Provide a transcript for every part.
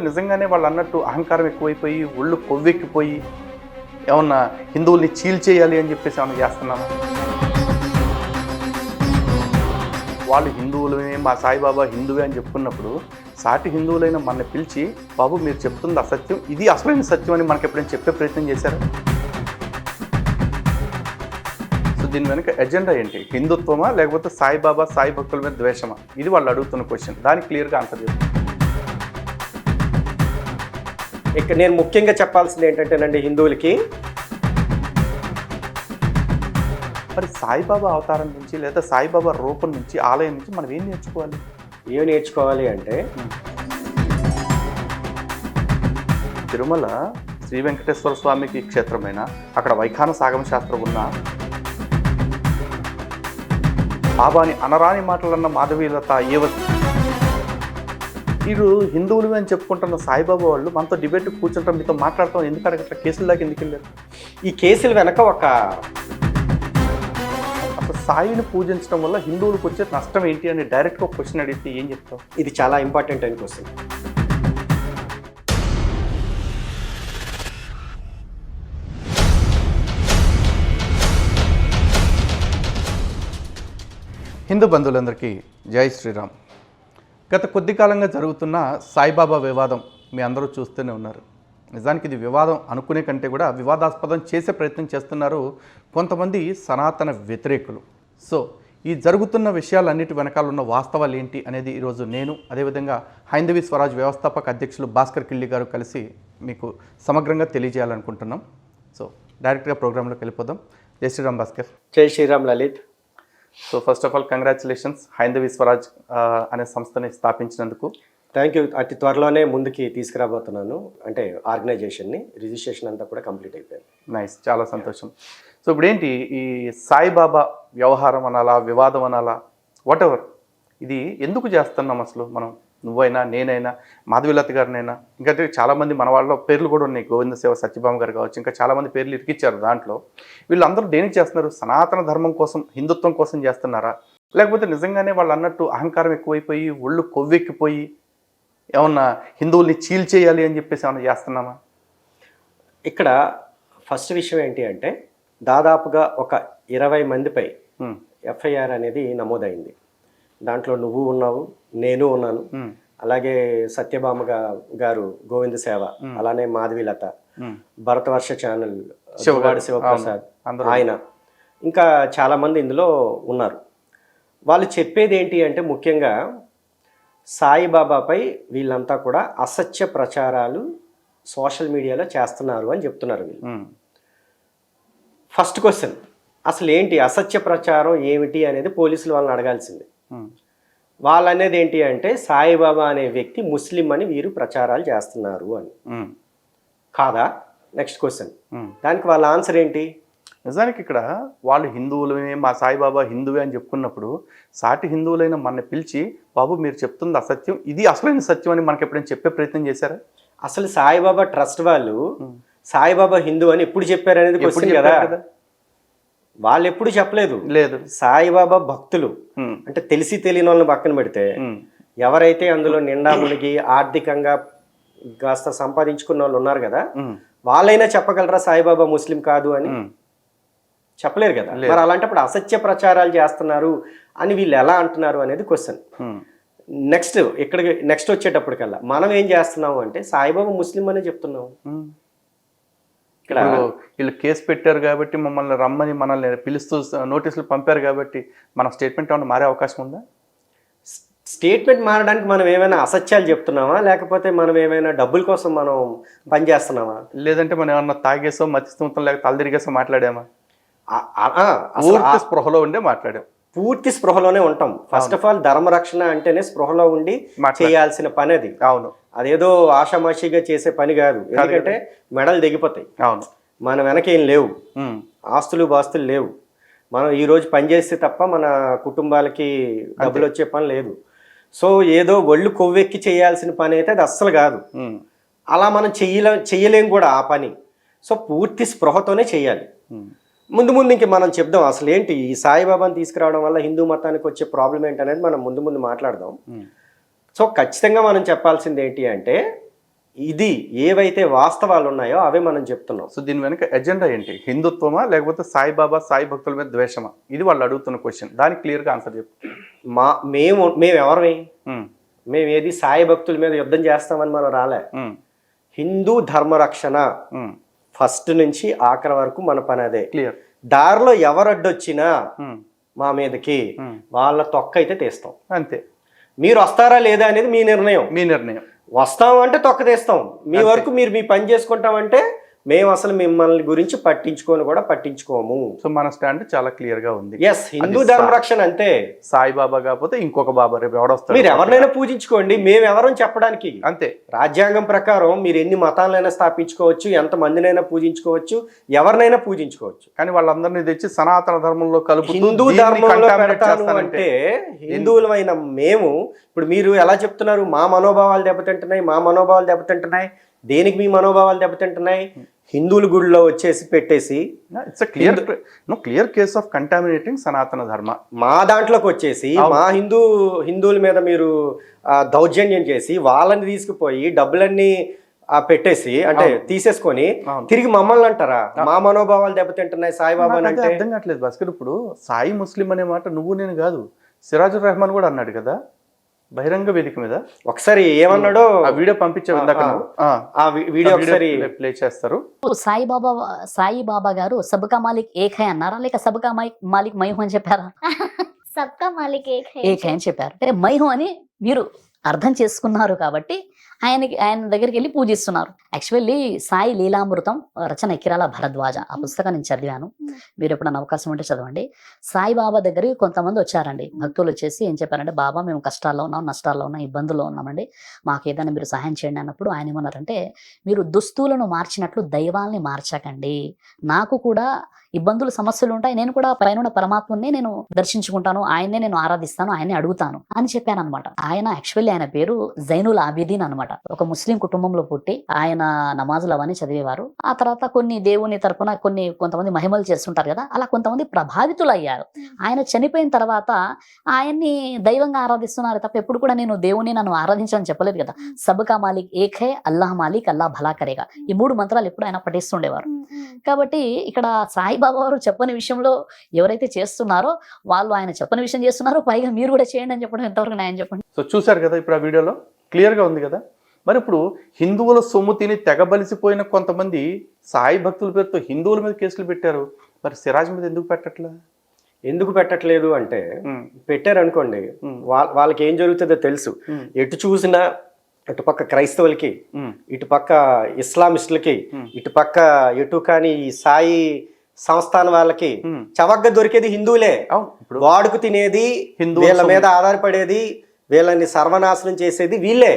నిజంగానే వాళ్ళు అన్నట్టు అహంకారం ఎక్కువైపోయి ఒళ్ళు కొవ్వెక్కిపోయి ఏమన్నా హిందువుల్ని చీల్చేయాలి అని చెప్పేసి ఏమన్నా చేస్తున్నామా? వాళ్ళు హిందువులమే, మా సాయిబాబా హిందువే అని చెప్పుకున్నప్పుడు సాటి హిందువులైన మన పిలిచి బాబు మీరు చెప్తుంది అసత్యం, ఇది అసలైన సత్యం అని మనకి ఎప్పుడైనా చెప్పే ప్రయత్నం చేశారు? సో దీని వెనుక ఎజెండా ఏంటి? హిందుత్వమా లేకపోతే సాయిబాబా సాయి భక్తుల మీద ద్వేషమా? ఇది వాళ్ళు అడుగుతున్న క్వశ్చన్. దానికి క్లియర్గా ఆన్సర్ చేస్తాను. ఇక్కడ నేను ముఖ్యంగా చెప్పాల్సింది ఏంటంటేనండి, హిందువులకి మరి సాయిబాబా అవతారం నుంచి లేదా సాయిబాబా రూపం నుంచి ఆలయం నుంచి మనం ఏం నేర్చుకోవాలి? ఏం నేర్చుకోవాలి అంటే, తిరుమల శ్రీ వెంకటేశ్వర స్వామికి క్షేత్రమైన అక్కడ వైఖాన సాగమ శాస్త్రం ఉన్న బాబాని అనరాని మాటలన్న మాధవీలత ఏవతి వీరు హిందువులు అని చెప్పుకుంటున్న సాయిబాబా వాళ్ళు మనతో డిబేట్ కూర్చుంటాం, మీతో మాట్లాడతాం, ఎందుకు అడగట్లా? కేసుల దాకా ఎందుకు వెళ్ళారు? ఈ కేసుల వెనక అసలు సాయిని పూజించడం వల్ల హిందువులకు వచ్చే నష్టం ఏంటి అని డైరెక్ట్గా ఒక క్వశ్చన్ అడిగితే ఏం చెప్తావు? ఇది చాలా ఇంపార్టెంట్ అని క్వశ్చన్. హిందూ బంధువులందరికీ జై శ్రీరామ్. గత కొద్ది కాలంగా జరుగుతున్న సాయిబాబా వివాదం మీ అందరూ చూస్తూనే ఉన్నారు. నిజానికి ఇది వివాదం అనుకునే కంటే కూడా వివాదాస్పదం చేసే ప్రయత్నం చేస్తున్నారు కొంతమంది సనాతన వ్యతిరేకులు. సో ఈ జరుగుతున్న విషయాలన్నిటి వెనకాల ఉన్న వాస్తవాలు ఏంటి అనేది ఈరోజు నేను, అదేవిధంగా హైందవీ స్వరాజ్ వ్యవస్థాపక అధ్యక్షులు భాస్కర్ కిళ్ళి గారు కలిసి మీకు సమగ్రంగా తెలియజేయాలనుకుంటున్నాం. సో డైరెక్ట్గా ప్రోగ్రాంలోకి వెళ్ళిపోదాం. జై శ్రీరామ్ భాస్కర్. జై Shriram Lalit. So first of all congratulations, Haindavi Swaraj అనే సంస్థని స్థాపించినందుకు. Thank you. అతి త్వరలోనే ముందుకి తీసుకురాబోతున్నాను. అంటే ఆర్గనైజేషన్ని రిజిస్ట్రేషన్ అంతా కూడా కంప్లీట్ అయిపోయింది. నైస్, చాలా సంతోషం. సో ఇప్పుడు ఏంటి ఈ సాయిబాబా వ్యవహారం అనాలా, వివాదం అనాలా, వాట్ ఎవర్, ఇది ఎందుకు చేస్తున్నాం అసలు? మనం నువ్వైనా, నేనైనా, మాధవీలత గారినైనా, ఇంకా చాలామంది మన వాళ్ళ పేర్లు కూడా ఉన్నాయి, గోవింద సేవ సత్యభామ గారు కావచ్చు, ఇంకా చాలామంది పేర్లు ఇరికిచ్చారు. దాంట్లో వీళ్ళందరూ దేనికి చేస్తున్నారు? సనాతన ధర్మం కోసం, హిందుత్వం కోసం చేస్తున్నారా? లేకపోతే నిజంగానే వాళ్ళు అన్నట్టు అహంకారం ఎక్కువైపోయి ఒళ్ళు కొవ్వెక్కిపోయి ఏమన్నా హిందువుల్ని చీల్చేయాలి అని చెప్పేసి ఏమన్నా చేస్తున్నామా? ఇక్కడ ఫస్ట్ విషయం ఏంటి అంటే, దాదాపుగా ఒక 20 మందిపై ఎఫ్ఐఆర్ అనేది నమోదైంది. దాంట్లో నువ్వు ఉన్నావు, నేను ఉన్నాను, అలాగే సత్యభామ గారు గోవింద సేవ, అలానే మాధవీలత, భరతవర్ష ఛానల్ శివప్రసాద్ ఆయన, ఇంకా చాలామంది ఇందులో ఉన్నారు. వాళ్ళు చెప్పేది ఏంటి అంటే, ముఖ్యంగా సాయిబాబాపై వీళ్ళంతా కూడా అసత్య ప్రచారాలు సోషల్ మీడియాలో చేస్తున్నారు అని చెప్తున్నారు వీళ్ళు. ఫస్ట్ క్వశ్చన్, అసలు ఏంటి అసత్య ప్రచారం ఏమిటి అనేది పోలీసులు వాళ్ళని అడగాల్సింది. వాళ్ళు అనేది ఏంటి అంటే, సాయిబాబా అనే వ్యక్తి ముస్లిం అని వీరు ప్రచారాలు చేస్తున్నారు అని. కాదా? నెక్స్ట్ క్వశ్చన్, దానికి వాళ్ళ ఆన్సర్ ఏంటి? నిజానికి ఇక్కడ వాళ్ళు హిందువులమే, మా సాయిబాబా హిందువే అని చెప్పుకున్నప్పుడు సాటి హిందువులైన మన పిలిచి బాబు మీరు చెప్తుంది అసత్యం, ఇది అసలైన సత్యం అని మనకి ఎప్పుడైనా చెప్పే ప్రయత్నం చేశారా? అసలు సాయిబాబా ట్రస్ట్ వాళ్ళు సాయిబాబా హిందూ అని ఎప్పుడు చెప్పారు అనేది క్వశ్చన్ కదా. వాళ్ళు ఎప్పుడు చెప్పలేదు. లేదు. సాయిబాబా భక్తులు అంటే తెలిసి తెలియని వాళ్ళని పక్కన పెడితే, ఎవరైతే అందులో నిండా మునిగి ఆర్థికంగా కాస్త సంపాదించుకున్న వాళ్ళు ఉన్నారు కదా, వాళ్ళైనా చెప్పగలరా సాయిబాబా ముస్లిం కాదు అని? చెప్పలేరు కదా. మరి అలాంటప్పుడు అసత్య ప్రచారాలు చేస్తున్నారు అని వీళ్ళు ఎలా అంటున్నారు అనేది క్వశ్చన్. నెక్స్ట్ వచ్చేటప్పటికల్లా మనం ఏం చేస్తున్నాము అంటే, సాయిబాబా ముస్లిం అనే చెప్తున్నాము. ఇక్కడ వీళ్ళు కేసు పెట్టారు కాబట్టి, మమ్మల్ని రమ్మని మనల్ని పిలుస్తూ నోటీసులు పంపారు కాబట్టి మన స్టేట్మెంట్ ఏమైనా మారే అవకాశం ఉందా? స్టేట్మెంట్ మారడానికి మనం ఏమైనా అసత్యాలు చెప్తున్నామా, లేకపోతే మనం ఏమైనా డబ్బుల కోసం మనం పనిచేస్తున్నామా? లేదంటే మనం ఏమన్నా తాగేసో, మతిస్థిమితం లేక తలదిరిగేసో మాట్లాడామా? పూర్తి స్పృహలో ఉండే మాట్లాడాం. పూర్తి స్పృహలోనే ఉంటాం. ఫస్ట్ ఆఫ్ ఆల్ ధర్మరక్షణ అంటేనే స్పృహలో ఉండి చేయాల్సిన పని అది. అవును, అదేదో ఆషామాషిగా చేసే పని కాదు. ఎందుకంటే మెడలు దిగిపోతాయి. అవును, మన వెనకేం లేవు, ఆస్తులు బాస్తులు లేవు. మనం ఈరోజు పని చేస్తే తప్ప మన కుటుంబాలకి డబ్బులు వచ్చే పని లేదు. సో ఏదో ఒళ్ళు కొవ్వెక్కి చేయాల్సిన పని అయితే అది అస్సలు కాదు. అలా మనం చెయ్యలేం కూడా ఆ పని. సో పూర్తి స్పృహతోనే చేయాలి. ముందు ఇంక మనం చెప్దాం అసలు ఏంటి ఈ సాయిబాబాని తీసుకురావడం వల్ల హిందూ మతానికి వచ్చే ప్రాబ్లం ఏంటి అనేది మనం ముందు మాట్లాడదాం. సో ఖచ్చితంగా మనం చెప్పాల్సింది ఏంటి అంటే, ఇది ఏవైతే వాస్తవాలు ఉన్నాయో అవే మనం చెప్తున్నాం. సో దీని వెనుక ఎజెండా ఏంటి? హిందుత్వమా లేకపోతే సాయిబాబా సాయి భక్తుల మీద ద్వేషమా? ఇది వాళ్ళు అడుగుతున్న క్వశ్చన్. దానికి క్లియర్గా ఆన్సర్ చెప్పు. మేము ఎవరమే? మేము ఏది సాయి భక్తుల మీద యుద్ధం చేస్తామని మనం రాలే. హిందూ ధర్మరక్షణ ఫస్ట్ నుంచి ఆఖరి వరకు మన పని అదే. క్లియర్. దారిలో ఎవరు అడ్డొచ్చినా మా మీదకి వాళ్ళ తొక్క అయితే తీస్తాం అంతే. మీరు వస్తారా లేదా అనేది మీ నిర్ణయం. మీ నిర్ణయం. వస్తాం అంటే తొక్క తీస్తాం. మీ వరకు మీరు మీ పని చేసుకుంటామంటే మేము అసలు మిమ్మల్ని గురించి పట్టించుకోము. సో మన స్టాండ్ చాలా క్లియర్ గా ఉంది. ఎస్, హిందూ ధర్మరక్షణ అంతే. సాయిబాబా కాకపోతే ఇంకొక బాబా, రేపు ఎవడొస్తారు? మీరు ఎవరినైనా పూజించుకోండి, మేము ఎవరని చెప్పడానికి. అంతే. రాజ్యాంగం ప్రకారం మీరు ఎన్ని మతాలైనా స్థాపించుకోవచ్చు, ఎంత మందినైనా పూజించుకోవచ్చు, ఎవరినైనా పూజించుకోవచ్చు. కానీ వాళ్ళందరినీ తెచ్చి సనాతన ధర్మంలో కలుపు హిందూ ధర్మంలో పెడతాను అంటే హిందువులమైన మేము ఇప్పుడు మీరు ఎలా చెప్తున్నారు? మా మనోభావాలు దెబ్బతింటున్నాయి. దేనికి మీ మనోభావాలు దెబ్బతింటున్నాయి? హిందువుల గుడిలో వచ్చేసి పెట్టేసి ఇట్స్ క్లియర్ కేస్ ఆఫ్ కంటామినేటింగ్ సనాతన ధర్మ. మా దాంట్లోకి వచ్చేసి మా హిందువుల మీద మీరు దౌర్జన్యం చేసి వాళ్ళని తీసుకుపోయి డబ్బులన్నీ పెట్టేసి అంటే తీసేసుకొని తిరిగి మమ్మల్ని అంటారా మా మనోభావాలు దెబ్బతింటున్నాయి సాయిబాబా అంటే? అర్థం కావట్లేదు భాస్కర్. ఇప్పుడు సాయి ముస్లిం అనే మాట నువ్వు నేను కాదు, సిరాజుర్ రెహమాన్ కూడా అన్నాడు కదా బహిరంగ వేదిక మీద. ఒకసారి ఏమన్నాడో ఆ వీడియో పంపించావు ఇందాక. ఆ వీడియో ఒకసారి ప్లే చేస్తారు. సాయిబాబా గారు సబ్కా మాలిక్ ఏక్ హై అన్నారా, లేక సబ్కా మాలిక్ మై హూ అని చెప్పారా? సబ్కా మాలిక్ ఏక్ హై అని చెప్పారు. అంటే మై హూ అని మీరు అర్థం చేసుకున్నారు కాబట్టి ఆయన దగ్గరికి వెళ్ళి పూజిస్తున్నారు. యాక్చువల్లీ సాయి లీలామృతం రచన కిరాల భరద్వాజ, ఆ పుస్తకం నేను చదివాను. మీరు ఎప్పుడైనా అవకాశం ఉంటే చదవండి. సాయిబాబా దగ్గరికి కొంతమంది వచ్చారండి భక్తులు. వచ్చేసి ఏం చెప్పారంటే, బాబా మేము కష్టాల్లో ఉన్నాం, నష్టాల్లో ఉన్నాం, ఇబ్బందుల్లో ఉన్నామండి, మాకు ఏదైనా మీరు సహాయం చేయండి అన్నప్పుడు ఆయన ఏమన్నారంటే, మీరు దుస్తులను మార్చినట్లు దైవాల్ని మార్చకండి, నాకు కూడా ఇబ్బందులు సమస్యలు ఉంటాయి, నేను కూడా పైన పరమాత్మని నేను దర్శించుకుంటాను, ఆయన్నే నేను ఆరాధిస్తాను, ఆయన్ని అడుగుతాను అని చెప్పాను అనమాట. ఆయన పేరు జైనుల్ ఆబిదీన్ అనమాట. ఒక ముస్లిం కుటుంబంలో పుట్టి ఆయన నమాజులు అవన్నీ చదివేవారు. ఆ తర్వాత కొన్ని దేవుని తరపున కొంతమంది మహిమలు చేస్తుంటారు కదా, అలా కొంతమంది ప్రభావితులు అయ్యారు. ఆయన చనిపోయిన తర్వాత ఆయన్ని దైవంగా ఆరాధిస్తున్నారు తప్ప ఎప్పుడు కూడా నేను దేవుని నన్ను ఆరాధించాలని చెప్పలేదు కదా. సబ్కా మాలిక్ ఏక్ హై, అల్లాహ్ మాలిక్, అల్లాహ్ భలా కరేగా, ఈ 3 మంత్రాలు ఎప్పుడు ఆయన పఠిస్తుండేవారు. కాబట్టి ఇక్కడ సాయిబాబా వారు చెప్పని విషయంలో ఎవరైతే చేస్తున్నారో వాళ్ళు ఆయన చెప్పని విషయం చేస్తున్నారు, పైగా మీరు కూడా చేయండి అని చెప్పడం ఎంతవరకు న్యాయం చెప్పండి. సో చూశారు కదా ఇప్పుడు ఆ వీడియోలో క్లియర్గా ఉంది కదా. మరి ఇప్పుడు హిందువుల సొమ్ము తిని తెగబలిసిపోయిన కొంతమంది సాయి భక్తుల పేరుతో హిందువుల మీద కేసులు పెట్టారు. మరి సిరాజ్ మీద ఎందుకు పెట్టట్లేదు అంటే, పెట్టారనుకోండి వాళ్ళకి ఏం జరుగుతుందో తెలుసు. ఎటు చూసినా ఇటుపక్క క్రైస్తవులకి, ఇటుపక్క ఇస్లామిస్టులకి, ఇటుపక్క ఎటు కానీ ఈ సాయి సంస్థానం వాళ్ళకి చవకగా దొరికేది హిందువులే. వాడుకు తినేది వీళ్ళ మీద ఆధారపడేది, వీళ్ళని సర్వనాశనం చేసేది వీళ్ళే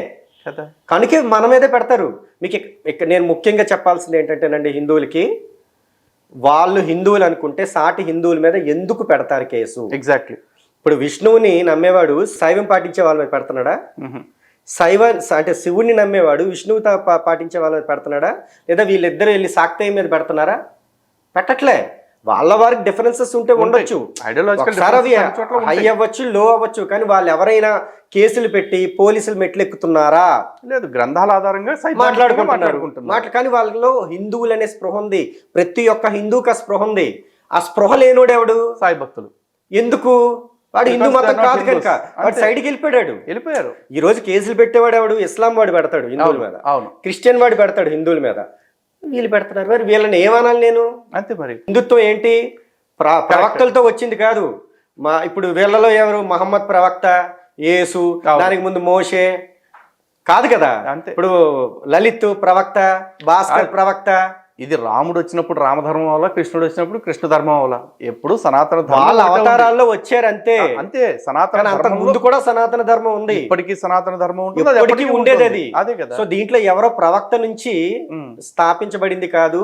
కదా. కనుక మన మీదే పెడతారు. మీకు నేను ముఖ్యంగా చెప్పాల్సింది ఏంటంటేనండి, హిందువులకి వాళ్ళు హిందువులు అనుకుంటే సాటి హిందువుల మీద ఎందుకు పెడతారు కేసు? ఎగ్జాక్ట్లీ. ఇప్పుడు విష్ణువుని నమ్మేవాడు శైవం పాటించే వాళ్ళ మీద పెడుతున్నాడా? అంటే శివుణ్ణి నమ్మేవాడు విష్ణువుతో పాటించే వాళ్ళ మీద పెడుతున్నాడా? లేదా వీళ్ళిద్దరు వెళ్ళి శాక్తేయం మీద పెడుతున్నారా? పెట్టట్లే. వాళ్ళ వారికి డిఫరెన్సెస్ ఉంటే ఉండొచ్చు, హై అవ్వచ్చు, లో అవ్వచ్చు, కానీ వాళ్ళు ఎవరైనా కేసులు పెట్టి పోలీసులు మెట్లెక్కుతున్నారా? లేదు, గ్రంథాల ఆధారంగా మాట్లాడుకుంటున్నారు. కానీ వాళ్ళలో హిందువులు అనే స్పృహ ఉంది, ప్రతి ఒక్క హిందూకి ఆ స్పృహ ఉంది. ఆ స్పృహ లేనోడెవడు? సాయి భక్తులు. ఎందుకు? వాడు హిందూ మతం కాదు కనుక వాడు సైడ్కి వెళ్ళిపోయారు. ఈ రోజు కేసులు పెట్టేవాడు ఎవడు? ఇస్లాం వాడు పెడతాడు హిందువుల మీద, క్రిస్టియన్ వాడు పెడతాడు హిందువుల మీద, వీళ్ళు పెడుతున్నారు. మరి వీళ్ళని ఏమనాలి నేను? అంతే. మరి హిందుత్వం ఏంటి? ప్రవక్తలతో వచ్చింది కాదు. ఇప్పుడు వీళ్ళలో ఎవరు? మహమ్మద్ ప్రవక్త, యేసు, దానికి ముందు మోషే కాదు కదా. ఇప్పుడు లలిత్ ప్రవక్త, భాస్కర్ ప్రవక్త. ఇది రాముడు వచ్చినప్పుడు రామధర్మం వల్ల, కృష్ణుడు వచ్చినప్పుడు కృష్ణ ధర్మం వల్ల, ఎప్పుడు సనాతన వాళ్ళ అవతారాల్లో వచ్చారు అంతే. సనాతన ముందు కూడా సనాతన ధర్మం ఉంది, ఇప్పటికీ సనాతన ధర్మం ఉండేది అదే కదా. సో దీంట్లో ఎవరో ప్రవక్త నుంచి స్థాపించబడింది కాదు,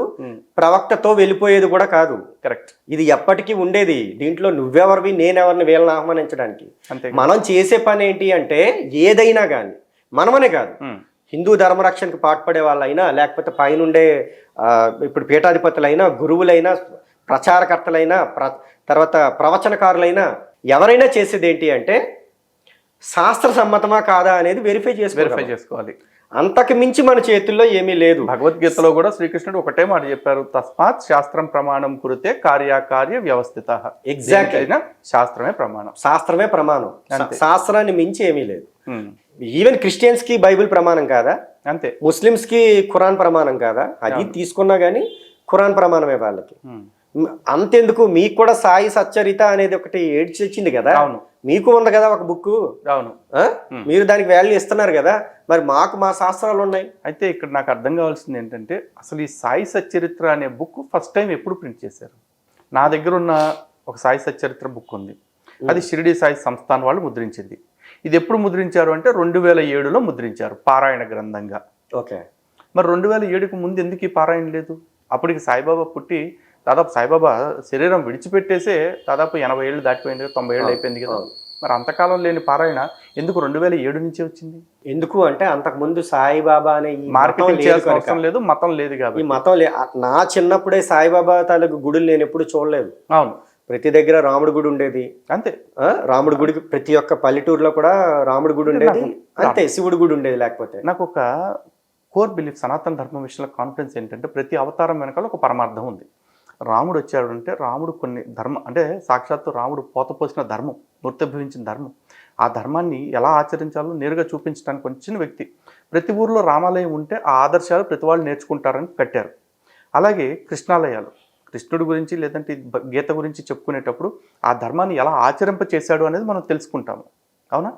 ప్రవక్తతో వెళ్ళిపోయేది కూడా కాదు. కరెక్ట్. ఇది ఎప్పటికీ ఉండేది. దీంట్లో నువ్వెవరివి నేనెవరిని వీళ్ళని ఆహ్వానించడానికి. మనం చేసే పని ఏంటి అంటే, ఏదైనా కానీ మనమనే కాదు, హిందూ ధర్మరక్షణకు పాటుపడే వాళ్ళైనా, లేకపోతే పైనుండే ఇప్పుడు పీఠాధిపతులైనా, గురువులైనా, ప్రచారకర్తలైనా, తర్వాత ప్రవచనకారులైనా ఎవరైనా చేసేది ఏంటి అంటే, శాస్త్ర సమ్మతమా కాదా అనేది వెరిఫై చేసుకోవాలి. అంతకు మించి మన చేతుల్లో ఏమీ లేదు. భగవద్గీతలో కూడా శ్రీకృష్ణుడు ఒకటే మాట చెప్పారు, తస్మాత్ శాస్త్రం ప్రమాణం కురితే కార్యకార్య వ్యవస్థిత. Exactly. శాస్త్రమే ప్రమాణం. శాస్త్రమే ప్రమాణం. అంతే. శాస్త్రాన్ని మించి ఏమీ లేదు. ఉమ్, ఈవెన్ క్రిస్టియన్స్ కి బైబిల్ ప్రమాణం కాదా? అంతే. ముస్లిమ్స్ కి ఖురాన్ ప్రమాణం కాదా? అది తీసుకున్నా గానీ ఖురాన్ ప్రమాణమే వాళ్ళకి. ఉమ్, అంతెందుకు, మీకు కూడా సాయి సచ్చరిత అనేది ఒకటి ఏడ్చి వచ్చింది కదా, అవును మీకు ఉంది కదా ఒక బుక్, అవును. మీరు దానికి వాల్యూ ఇస్తున్నారు కదా, మరి మాకు మా శాస్త్రాలు ఉన్నాయి. అయితే ఇక్కడ నాకు అర్థం కావాల్సింది ఏంటంటే, అసలు ఈ సాయి సచ్చరిత్ర అనే బుక్ ఫస్ట్ టైం ఎప్పుడు ప్రింట్ చేశారు? నా దగ్గర ఉన్న ఒక సాయి సచ్చరిత్ర బుక్ ఉంది, అది షిరిడి సాయి సంస్థాన్ వాళ్ళు ముద్రించింది. ఇది ఎప్పుడు ముద్రించారు అంటే 2007లో ముద్రించారు పారాయణ గ్రంథంగా. ఓకే, మరి 2007కు ముందు ఎందుకు ఈ పారాయణ లేదు? అప్పటికి సాయిబాబా పుట్టి దాదాపు సాయిబాబా శరీరం విడిచిపెట్టేసే దాదాపు 80 ఏళ్ళు దాటిపోయింది కదా, 90 ఏళ్ళు అయిపోయింది కదా. మరి అంతకాలం లేని పారాయణ ఎందుకు 2007 నుంచే వచ్చింది? ఎందుకు అంటే అంతకుముందు సాయిబాబా అనే ఈ మార్కెటింగ్ చేయాల్సిన అవసరం లేదు, మతం లేదు ఈ కాబట్టి. మతం నా చిన్నప్పుడే సాయిబాబా తాలూకు గుడులు నేను ఎప్పుడు చూడలేదు. అవును, ప్రతి దగ్గర రాముడి గుడి ఉండేది. అంతే. రాముడి గుడికి ప్రతి ఒక్క పల్లెటూరులో కూడా రాముడి గుడి ఉండేది, అంతే. శివుడి గుడి ఉండేది. లేకపోతే నాకు ఒక కోర్ బిలీఫ్ సనాతన ధర్మం విషయంలో కాన్ఫిడెన్స్ ఏంటంటే, ప్రతి అవతారం వెనకాల ఒక పరమార్థం ఉంది. రాముడు వచ్చాడు అంటే రాముడు కొన్ని ధర్మం అంటే సాక్షాత్తు రాముడు పోతపోసిన ధర్మం, మూర్తిభవించిన ధర్మం. ఆ ధర్మాన్ని ఎలా ఆచరించాలో నేరుగా చూపించడానికి వచ్చిన వ్యక్తి. ప్రతి ఊర్లో రామాలయం ఉంటే ఆ ఆదర్శాలు ప్రతి వాళ్ళు నేర్చుకుంటారని కట్టారు. అలాగే కృష్ణాలయాలు, కృష్ణుడి గురించి లేదంటే గీత గురించి చెప్పుకునేటప్పుడు ఆ ధర్మాన్ని ఎలా ఆచరింప చేశాడు అనేది మనం తెలుసుకుంటాము. అవునా?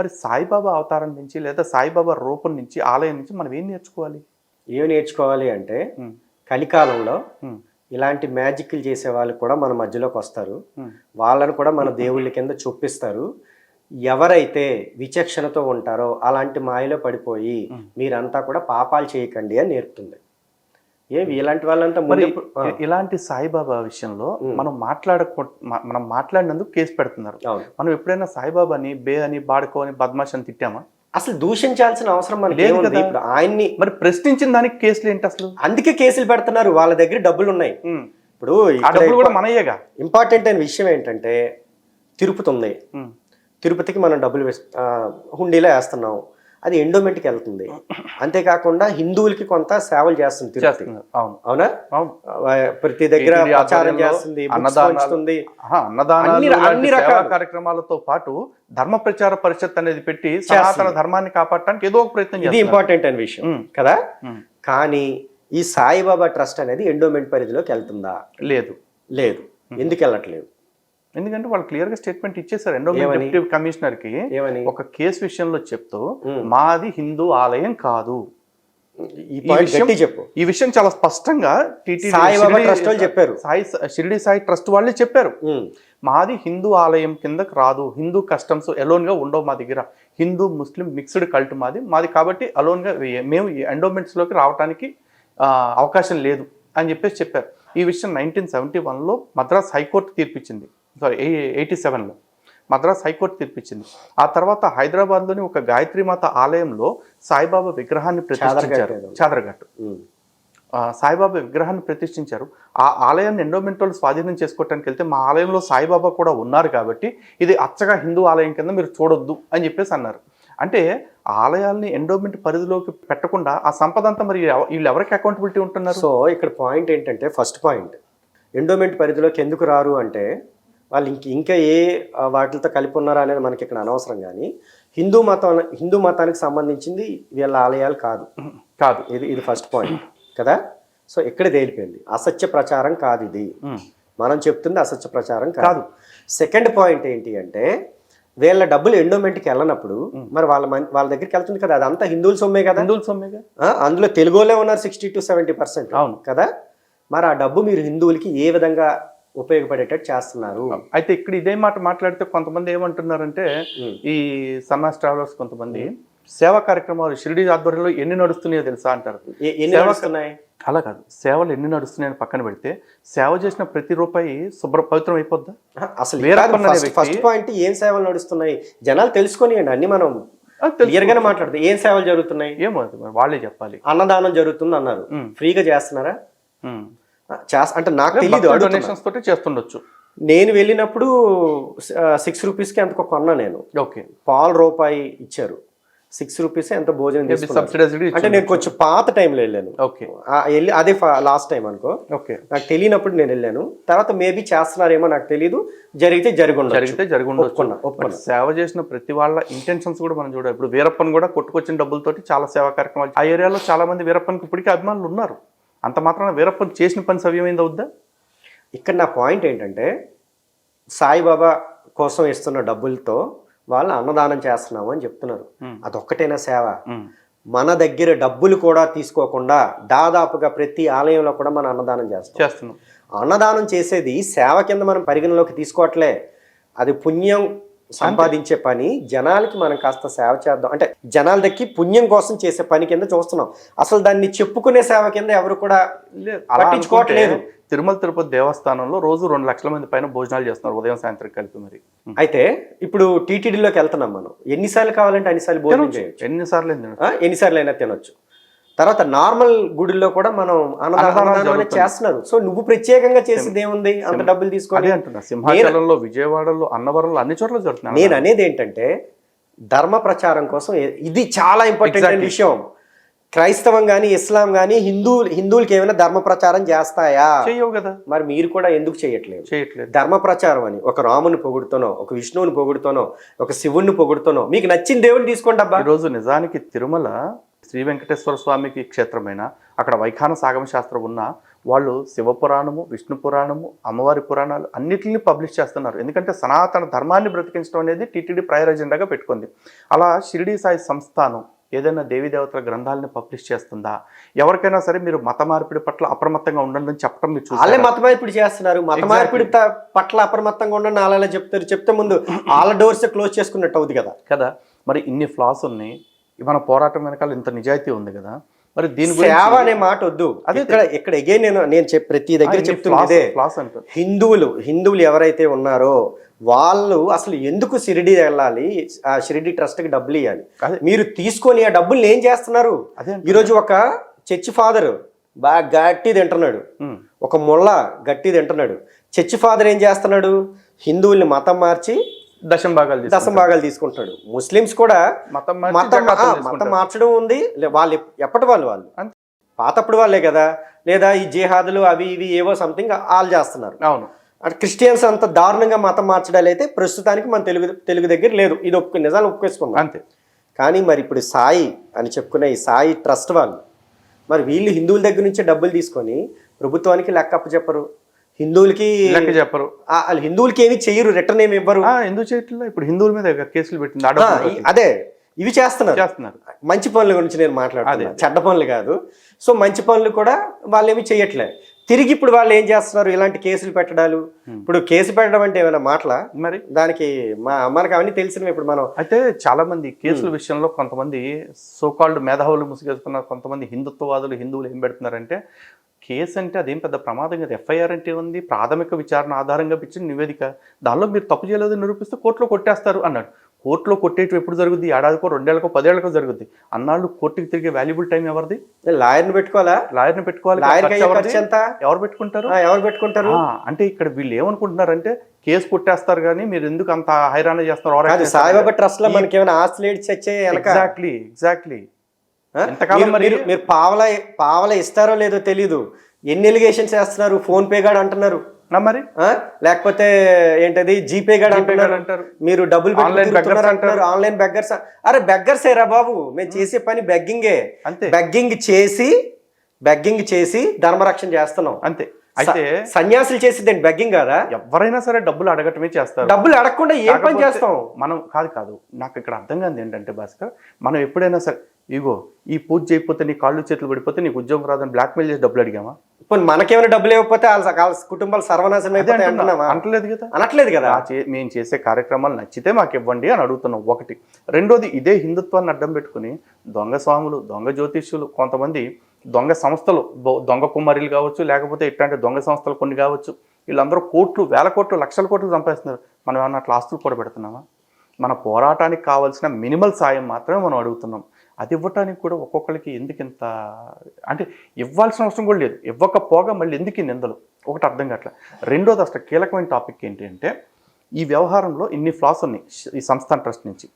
మరి సాయిబాబా అవతారం నుంచి లేదా సాయిబాబా రూపం నుంచి, ఆలయం నుంచి మనం ఏం నేర్చుకోవాలి? ఏం నేర్చుకోవాలి అంటే, కలికాలంలో ఇలాంటి మ్యాజిక్లు చేసే వాళ్ళు కూడా మన మధ్యలోకి వస్తారు. వాళ్ళను కూడా మన దేవుళ్ళ కింద చొప్పిస్తారు. ఎవరైతే విచక్షణతో ఉంటారో అలాంటి మాయలో పడిపోయి మీరంతా కూడా పాపాలు చేయకండి అని నేర్పుతుంది. ఏమి ఇలాంటి వాళ్ళంతా ఇలాంటి సాయిబాబా విషయంలో మనం మాట్లాడినందుకు కేసు పెడుతున్నారు. మనం ఎప్పుడైనా సాయిబాబాని బే అని, బాడుకో అని, బద్మాష్ అని తిట్టామా? అసలు దూషించాల్సిన అవసరం మనకి లేదు కదా. ఇప్పుడు ఆయన్ని మరి ప్రశ్నించిన దానికి కేసులు ఏంటి అసలు? అందుకే కేసులు పెడుతున్నారు. వాళ్ళ దగ్గర డబ్బులు ఉన్నాయి. ఇప్పుడు కూడా మనయ్యేగా. ఇంపార్టెంట్ అయిన విషయం ఏంటంటే, తిరుపతి ఉంది. తిరుపతికి మనం డబ్బులు హుండీలో వేస్తున్నాం, అది ఎండోమెంట్కి వెళ్తుంది. అంతేకాకుండా హిందువులకి కొంత సేవలు చేస్తుంది తిరుపతి. అవునా? ప్రతి దగ్గర ప్రచారం చేస్తుంది, అన్ని రకాల కార్యక్రమాలతో పాటు ధర్మ ప్రచార పరిషత్ అనేది పెట్టి సనాతన ధర్మాన్ని కాపాడటానికి ఏదో ఒక ప్రయత్నం. ఇది ఇంపార్టెంట్ అయిన విషయం కదా. కానీ ఈ సాయిబాబా ట్రస్ట్ అనేది ఎండోమెంట్ పరిధిలోకి వెళ్తుందా? లేదు. లేదు. ఎందుకు వెళ్ళట్లేదు? ఎందుకంటే వాళ్ళు క్లియర్ గా స్టేట్మెంట్ ఇచ్చేసారు. ఎండోమెంట్ డిప్యూటీ కమిషనర్ కి ఒక కేసు విషయంలో చెప్తూ, మాది హిందూ ఆలయం కాదు. ఈ విషయం చాలా స్పష్టంగా చెప్పారు. షిరిడి సాయి ట్రస్ట్ వాళ్ళే చెప్పారు, మాది హిందూ ఆలయం కిందకు రాదు, హిందూ కస్టమ్స్ అలోన్ గా ఉండవు మా దగ్గర, హిందూ ముస్లిం మిక్స్డ్ కల్ట్ మాది కాబట్టి అలోన్ గా మేము ఎండోమెంట్స్ లోకి రావడానికి అవకాశం లేదు అని చెప్పారు. ఈ విషయం 1971లో మద్రాస్ హైకోర్టు తీర్పిచ్చింది. 87లో మద్రాస్ హైకోర్టు తీర్పిచ్చింది. ఆ తర్వాత హైదరాబాద్లోని ఒక గాయత్రీమాత ఆలయంలో సాయిబాబా విగ్రహాన్ని ప్రతిష్ఠించారు. చాదరఘాట్ సాయిబాబా విగ్రహాన్ని ప్రతిష్ఠించారు. ఆ ఆలయాన్ని ఎండోమెంట్ వాళ్ళు స్వాధీనం చేసుకోవటానికి వెళ్తే, మా ఆలయంలో సాయిబాబా కూడా ఉన్నారు కాబట్టి ఇది అచ్చగా హిందూ ఆలయం కింద మీరు చూడొద్దు అని చెప్పేసి అన్నారు. అంటే ఆలయాల్ని ఎండోమెంట్ పరిధిలోకి పెట్టకుండా ఆ సంపద అంతా మరి వీళ్ళు ఎవరికి అకౌంటబిలిటీ ఉంటున్నారు? సో ఇక్కడ పాయింట్ ఏంటంటే, ఫస్ట్ పాయింట్, ఎండోమెంట్ పరిధిలోకి ఎందుకు రారు అంటే, వాళ్ళు ఇంకా ఏ వాటితో కలిపి ఉన్నారా అనేది మనకి ఇక్కడ అనవసరం. కానీ హిందూ మతానికి సంబంధించింది వీళ్ళ ఆలయాలు కాదు. ఇది ఫస్ట్ పాయింట్ కదా. సో ఇక్కడ తేలిపోయింది, అసత్య ప్రచారం కాదు ఇది. మనం చెప్తుంది అసత్య ప్రచారం కాదు. సెకండ్ పాయింట్ ఏంటి అంటే, వీళ్ళ డబ్బులు ఎండోమెంట్కి వెళ్ళనప్పుడు మరి వాళ్ళ దగ్గరికి వెళ్తుంది కదా, అదంతా హిందువుల సొమ్మే కదా. అందులో తెలుగులో ఉన్నారు 60 to 70% కదా. మరి ఆ డబ్బు మీరు హిందువులకి ఏ విధంగా ఉపయోగపడేటట్టు చేస్తున్నారు? అయితే ఇక్కడ ఇదే మాట మాట్లాడితే కొంతమంది ఏమంటున్నారంటే, ఈ సన్నాస్ ట్రావెలర్స్ కొంతమంది సేవా కార్యక్రమాలు షిరిడి ఆధ్వర్యంలో ఎన్ని నడుస్తున్నాయో తెలుసా అంటారు. అలా కాదు, సేవలు ఎన్ని నడుస్తున్నాయని పక్కన పెడితే, సేవ చేసిన ప్రతి రూపాయి పవిత్రం అయిపోద్దా? అసలు ఫస్ట్ పాయింట్, ఏం సేవలు నడుస్తున్నాయి జనాలు తెలుసుకొనియండి. అన్ని మనం క్లియర్ గానే మాట్లాడతాం. ఏం సేవలు జరుగుతున్నాయి ఏమో వాళ్ళే చెప్పాలి. అన్నదానం జరుగుతుంది అన్నారు, ఫ్రీగా చేస్తున్నారా? అంటే నాకు తెలియదు, డొనేషన్స్ తోటి చేస్తుండొచ్చు. నేను వెళ్ళినప్పుడు 6 రూపీస్కి అంతకు కొన్నా నేను. ఓకే, పాలు రూపాయి ఇచ్చారు. ₹6 ఎంతో భోజనం తీసుకున్నాను. సబ్సిడైజ్డ్ అంటే నేను కొంచెం పాత టైంలో వెళ్ళాను. ఓకే వెళ్ళి అదే లాస్ట్ టైం అనుకో. ఓకే నాకు తెలియనప్పుడు నేను వెళ్ళాను. తర్వాత మేబీ చేస్తున్నారేమో నాకు తెలియదు. జరిగితే జరిగి ఒప్పుకున్నా. సేవ చేసిన ప్రతి వాళ్ళ ఇంటెన్షన్స్ కూడా మనం చూడాలి. ఇప్పుడు వీరప్పన్ కూడా కొట్టుకొచ్చిన డబ్బులతోటి చాలా సేవా కార్యక్రమాలు, ఆ ఏరియాలో చాలా మంది వీరప్పన్కి ఇప్పటికీ అభిమానులు ఉన్నారు. అంత మాత్రాన వీరప్పన్ చేసిన పని సవ్యమైంది అవుద్దా? ఇక్కడ నా పాయింట్ ఏంటంటే సాయిబాబా కోసం ఇస్తున్న డబ్బులతో వాళ్ళు అన్నదానం చేస్తున్నాము అని చెప్తున్నారు. అదొక్కటేనా సేవ? మన దగ్గర డబ్బులు కూడా తీసుకోకుండా దాదాపుగా ప్రతి ఆలయంలో కూడా మనం అన్నదానం చేస్తున్నాం. అన్నదానం చేసేది సేవ కింద మనం పరిగణలోకి తీసుకోవట్లే. అది పుణ్యం సంపాదించే పని. జనాలకి మనం కాస్త సేవ చేద్దాం అంటే జనాల దగ్గర పుణ్యం కోసం చేసే పని కింద చూస్తున్నాం. అసలు దాన్ని చెప్పుకునే సేవ కింద ఎవరు కూడా పట్టించుకోవట్లేదు. తిరుమల తిరుపతి దేవస్థానంలో రోజు 2 లక్షల మంది పైన భోజనాలు చేస్తున్నారు, ఉదయం సాయంత్రం కలిపి. మరి అయితే ఇప్పుడు టీటీడీలోకి వెళ్తున్నాం మనం. ఎన్నిసార్లు కావాలంటే అన్నిసార్లు భోజనం చేయొచ్చు, ఎన్నిసార్లు అయినా తినొచ్చు. తర్వాత నార్మల్ గుడిలో కూడా మనం అన్నదానం చేస్తున్నారు. సో నువ్వు ప్రత్యేకంగా చేసేది ఏముంది అంత డబ్బులు తీసుకొని? సింహాచలంలో, విజయవాడలో, అన్నవరంలో అన్ని చోట్ల జరుగుతుంది. నేను అనేది ఏంటంటే ధర్మ ప్రచారం కోసం ఇది చాలా ఇంపార్టెంట్ విషయం. క్రైస్తవం కానీ ఇస్లాం కానీ హిందువులకి ఏమైనా ధర్మ ప్రచారం చేస్తాయా? చెయ్యవు కదా. మరి మీరు కూడా ఎందుకు చేయట్లేదు? ధర్మ ప్రచారం అని ఒక రాముని పొగుడుతానో, ఒక విష్ణువుని పొగుడుతానో, ఒక శివుణ్ణి పొగుడుతానో, మీకు నచ్చిన దేవుని తీసుకోండి అబ్బా. ఈరోజు నిజానికి తిరుమల శ్రీ వెంకటేశ్వర స్వామికి క్షేత్రమైన అక్కడ వైఖాన సాగమ శాస్త్రం ఉన్న వాళ్ళు శివపురాణము, విష్ణు పురాణము, అమ్మవారి పురాణాలు అన్నిటిని పబ్లిష్ చేస్తున్నారు. ఎందుకంటే సనాతన ధర్మాన్ని బ్రతికించడం అనేది టీటీడీ ప్రయర్ ఎజెండాగా పెట్టుకుంది. అలా షిరిడీ సాయి సంస్థానం ఏదైనా దేవీ దేవతల గ్రంథాలని పబ్లిష్ చేస్తుందా? ఎవరికైనా సరే మీరు మత మార్పిడి పట్ల అప్రమత్తంగా ఉండండి అని చెప్పడం మీరు చూడాలి. మత మార్పిడి చేస్తున్నారు. మత మార్పిడి పట్ల అప్రమత్తంగా ఉండండి అలా చెప్తే ముందు వాళ్ళ డోర్స్ క్లోజ్ చేసుకున్నట్టు అవుతుంది కదా. మరి ఇన్ని ఫ్లాస్ ఉన్నాయి, మన పోరాటం వెనకాల ఇంత నిజాయితీ ఉంది కదా. మరి దీని సేవ అనే మాట వద్దు. అదే ఇక్కడ ఎగైన్ నేను ప్రతి దగ్గర చెప్తున్నదే, హిందువులు ఎవరైతే ఉన్నారో వాళ్ళు అసలు ఎందుకు షిరిడి వెళ్ళాలి, ఆ షిరిడి ట్రస్ట్కి డబ్బులు ఇవ్వాలి. మీరు తీసుకొని ఆ డబ్బులు ఏం చేస్తున్నారు? ఈరోజు ఒక చర్చి ఫాదర్ బాగా గట్టి తింటున్నాడు, ఒక ముళ్ళ గట్టి తింటున్నాడు. చర్చి ఫాదర్ ఏం చేస్తున్నాడు? హిందువుల్ని మతం మార్చి దశం భాగాలు తీసుకుంటాడు. ముస్లిమ్స్ కూడా మతం మార్చడం ఉంది. వాళ్ళు ఎప్పటి వాళ్ళు పాతప్పుడు వాళ్ళే కదా. లేదా ఈ జిహాదులు అవి ఇవి ఏవో సంథింగ్ వాళ్ళు చేస్తున్నారు. అవును. అంటే క్రిస్టియన్స్ అంత దారుణంగా మతం మార్చడాలు అయితే ప్రస్తుతానికి మన తెలుగు దగ్గర లేదు. ఇది నిజాలు ఒప్పుకేసుకున్నాం అంతే. కానీ మరి ఇప్పుడు సాయి అని చెప్పుకునే ఈ సాయి ట్రస్ట్ వాళ్ళు మరి వీళ్ళు హిందువుల దగ్గర నుంచే డబ్బులు తీసుకొని ప్రభుత్వానికి లెక్కప్ప చెప్పరు, హిందువులకి లెక్క చెప్పరు. వాళ్ళు హిందువులకి ఏమి చెయ్యరు, రిటర్న్ ఏమి ఇవ్వరు. ఎందుకు చేయట్లేదు? ఇప్పుడు హిందువుల మీద కేసులు పెట్టింది. అదే ఇవి చేస్తున్నారు. మంచి పనుల గురించి నేను మాట్లాడుతున్నాను, చెడ్డ పనులు కాదు. సో మంచి పనులు కూడా వాళ్ళు ఏమి చెయ్యట్లే. తిరిగి ఇప్పుడు వాళ్ళు ఏం చేస్తున్నారు? ఇలాంటి కేసులు పెట్టడాలు. ఇప్పుడు కేసు పెట్టడం అంటే ఏమైనా మాటలా? మరి దానికి మనకు అవన్నీ తెలిసినవి. ఇప్పుడు మనం అయితే చాలా మంది కేసుల విషయంలో కొంతమంది సోకాల్డ్ మేధావులు ముసుగేసుకున్న కొంతమంది హిందుత్వవాదులు, హిందువులు ఏం పెడుతున్నారంటే కేసు అంటే అదేం పెద్ద ప్రమాదం కదా. ఎఫ్ఐఆర్ అంటే ఉంది, ప్రాథమిక విచారణ ఆధారంగా ఇచ్చిన నివేదిక, దానిలో మీరు తప్పు చేయలేదని నిరూపిస్తే కోర్టులో కొట్టేస్తారు అన్నాడు. కోర్టులో కొట్టేటివి ఎప్పుడు జరుగుద్ది? ఏడాదికో, 2 ఏళ్ళకో, 10 ఏళ్ళకో జరుగుద్ది. అన్నాళ్ళు కోర్టుకి తిరిగే వాల్యుబుల్ టైం ఎవరిది? లాయర్ని పెట్టుకోవాలి. ఎవరు పెట్టుకుంటారు? అంటే ఇక్కడ వీళ్ళు ఏమనుకుంటున్నారంటే కేసు కొట్టేస్తారు కానీ మీరు ఎందుకు అంత హైరాణ చేస్తారు? సాయిబాబా ట్రస్ట్ లో మనకి ఏమైనా ఆస్తులు ఏడ్చి వచ్చాయి? ఎగ్జాక్ట్లీ. మీరు పావలా ఇస్తారో లేదో తెలీదు. ఎన్ని ఎలిగేషన్స్ వేస్తున్నారు? ఫోన్ పే గాడు అంటున్నారు మరి, లేకపోతే ఏంటది జీపే గాడు అంటారు. మీరు డబ్బులు అంటున్నారు. Online beggars. అరే బెగ్గర్సేరా బాబు, మేము చేసే పని బెగ్గింగే. బెగ్గింగ్ చేసి ధర్మరక్షణ చేస్తున్నాం అంతే. అయితే సన్యాసులు చేసేది బెగ్గింగ్ కాదా? ఎవరైనా సరే డబ్బులు అడగటమే చేస్తారు. డబ్బులు అడగకుండా ఏం పని చేస్తాం మనం? కాదు నాకు ఇక్కడ అర్థం కాదు ఏంటంటే భాస్కర్, మనం ఎప్పుడైనా సరే ఇగో ఈ పూజ చేయకపోతే నీ కాళ్ళు చేతులు పడిపోతే నీకు ఉద్యోగం రాదని బ్లాక్మెయిల్ చేసి డబ్బులు అడిగామా? ఇప్పుడు మనకేమైనా డబ్బులు ఇవ్వకపోతే వాళ్ళ కుటుంబాలు సర్వనాశనం అయిపోతే అనట్లేదు కదా. మేము చేసే కార్యక్రమాలు నచ్చితే మాకు ఇవ్వండి అని అడుగుతున్నాం ఒకటి. రెండోది, ఇదే హిందుత్వాన్ని అడ్డం పెట్టుకుని దొంగ స్వాములు, దొంగ జ్యోతిష్యులు, కొంతమంది దొంగ సంస్థలు, దొంగ కుమారులు కావచ్చు, లేకపోతే ఇట్లాంటి దొంగ సంస్థలు కొన్ని కావచ్చు, వీళ్ళందరూ కోట్లు, వేల కోట్లు, లక్షల కోట్లు సంపాదిస్తున్నారు. మనం ఏమన్నా అట్లా ఆస్తులు కూడా పెడుతున్నామా? మన పోరాటానికి కావాల్సిన మినిమల్ సాయం మాత్రమే మనం అడుగుతున్నాం. అది ఇవ్వటానికి కూడా ఒక్కొక్కరికి ఎందుకు ఇంత అంటే ఇవ్వాల్సిన అవసరం కూడా లేదు. ఇవ్వకపోగా మళ్ళీ ఎందుకు నిందలు? ఒకటి అర్థం కావట్లేదు. రెండోది అసలు కీలకమైన టాపిక్ ఏంటి అంటే ఈ వ్యవహారంలో ఇన్ని ఫ్లాస్ ఉన్నాయి ఈ సంస్థాన్ ట్రస్ట్ నుంచి.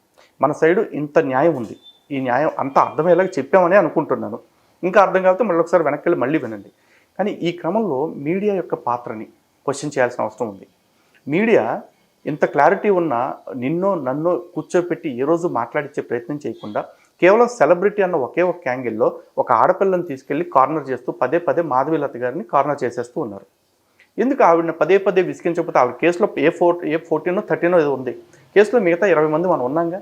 మన సైడు ఇంత న్యాయం ఉంది, ఈ న్యాయం అంత అర్థమయ్యేలాగా చెప్పామని అనుకుంటున్నాను. ఇంకా అర్థం కాకపోతే మళ్ళీ ఒకసారి వెనక్కి వెళ్ళి మళ్ళీ వినండి. కానీ ఈ క్రమంలో మీడియా యొక్క పాత్రని క్వశ్చన్ చేయాల్సిన అవసరం ఉంది. మీడియా ఇంత క్లారిటీ ఉన్నా నన్ను కూర్చోపెట్టి ఏ రోజు మాట్లాడించే ప్రయత్నం చేయకుండా కేవలం సెలబ్రిటీ అన్న ఒకే ఒక యాంగిల్లో ఒక ఆడపిల్లని తీసుకెళ్ళి కార్నర్ చేస్తూ పదే పదే మాధవీలత గారిని కార్నర్ చేసేస్తూ ఉన్నారు. ఎందుకు ఆవిడని పదే పదే విసిగించకపోతే ఆవిడ కేసులో ఏ14 13 ఏదో ఉంది. కేసులో మిగతా 20 మంది మనం ఉన్నాంగా.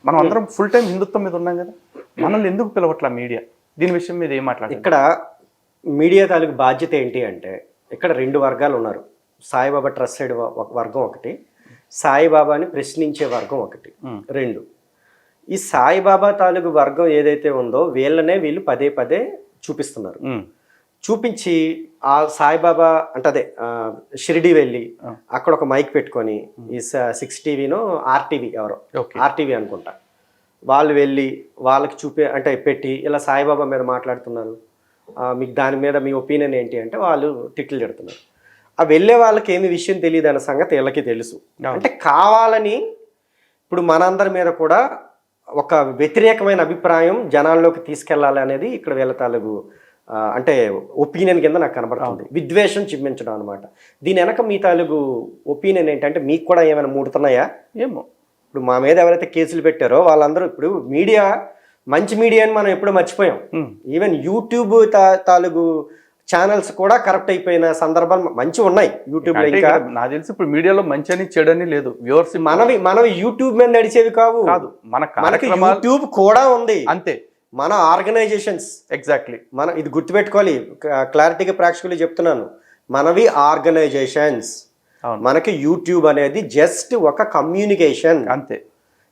మనం అందరం ఫుల్ టైం హిందుత్వం మీద ఉన్నాం కదా. మనల్ని ఎందుకు పిలవట్లా మీడియా? దీని విషయం మీద ఏం మాట్లాడారు? ఇక్కడ మీడియా తాలూకు బాధ్యత ఏంటి అంటే, ఇక్కడ 2 వర్గాలు ఉన్నారు. సాయిబాబా ట్రస్టెడ్ వర్గం ఒకటి, సాయిబాబాని ప్రశ్నించే వర్గం ఒకటి. 2. ఈ సాయిబాబా తాలూకు వర్గం ఏదైతే ఉందో వీళ్ళు పదే పదే చూపిస్తున్నారు. చూపించి ఆ సాయిబాబా అంటే అదే షిరిడి వెళ్ళి అక్కడ ఒక మైక్ పెట్టుకొని ఈ 6 టీవీనో ఆర్టీవీ ఎవరో ఆర్టీవీ అనుకుంటా వాళ్ళు వెళ్ళి వాళ్ళకి అంటే పెట్టి ఇలా సాయిబాబా మీద మాట్లాడుతున్నారు, మీకు దాని మీద మీ ఒపీనియన్ ఏంటి అంటే వాళ్ళు తిట్లు తిడుతున్నారు. ఆ వెళ్ళే వాళ్ళకి ఏమి విషయం తెలియదు అన్న సంగతి వీళ్ళకి తెలుసు. అంటే కావాలని ఇప్పుడు మనందరి మీద కూడా ఒక వ్యతిరేకమైన అభిప్రాయం జనాల్లోకి తీసుకెళ్లాలి అనేది ఇక్కడ వీళ్ళ తాలూకు అంటే ఒపీనియన్ కింద నాకు కనబడుతుంది. విద్వేషం చిమ్మించడం అనమాట. దీని వెనక మీ తాలూకు ఒపీనియన్ ఏంటంటే మీకు కూడా ఏమైనా ముడుతున్నాయా ఏమో? ఇప్పుడు మా మీద ఎవరైతే కేసులు పెట్టారో వాళ్ళందరూ ఇప్పుడు మీడియా మంచి మీడియా అని మనం ఎప్పుడూ మర్చిపోయాం. ఈవెన్ యూట్యూబ్ తాలూకు ఛానల్స్ కూడా కరప్ట్ అయిపోయిన సందర్భాలు మంచి ఉన్నాయి యూట్యూబ్ లో. ఇంకా నాకు తెలిసి ఇప్పుడు మీడియాలో మంచి అని చెడని లేదు. వ్యూవర్స్ మనవి యూట్యూబ్ మీద నడిచేవి కాదు. మనకి యూట్యూబ్ కూడా ఉంది అంతే. మన ఆర్గనైజేషన్స్ ఎగ్జాక్ట్లీ మనం ఇది గుర్తుపెట్టుకోవాలి. క్లారిటీగా ప్రేక్షకులు చెప్తున్నాను, మనవి ఆర్గనైజేషన్స్. మనకి యూట్యూబ్ అనేది జస్ట్ ఒక కమ్యూనికేషన్ అంతే.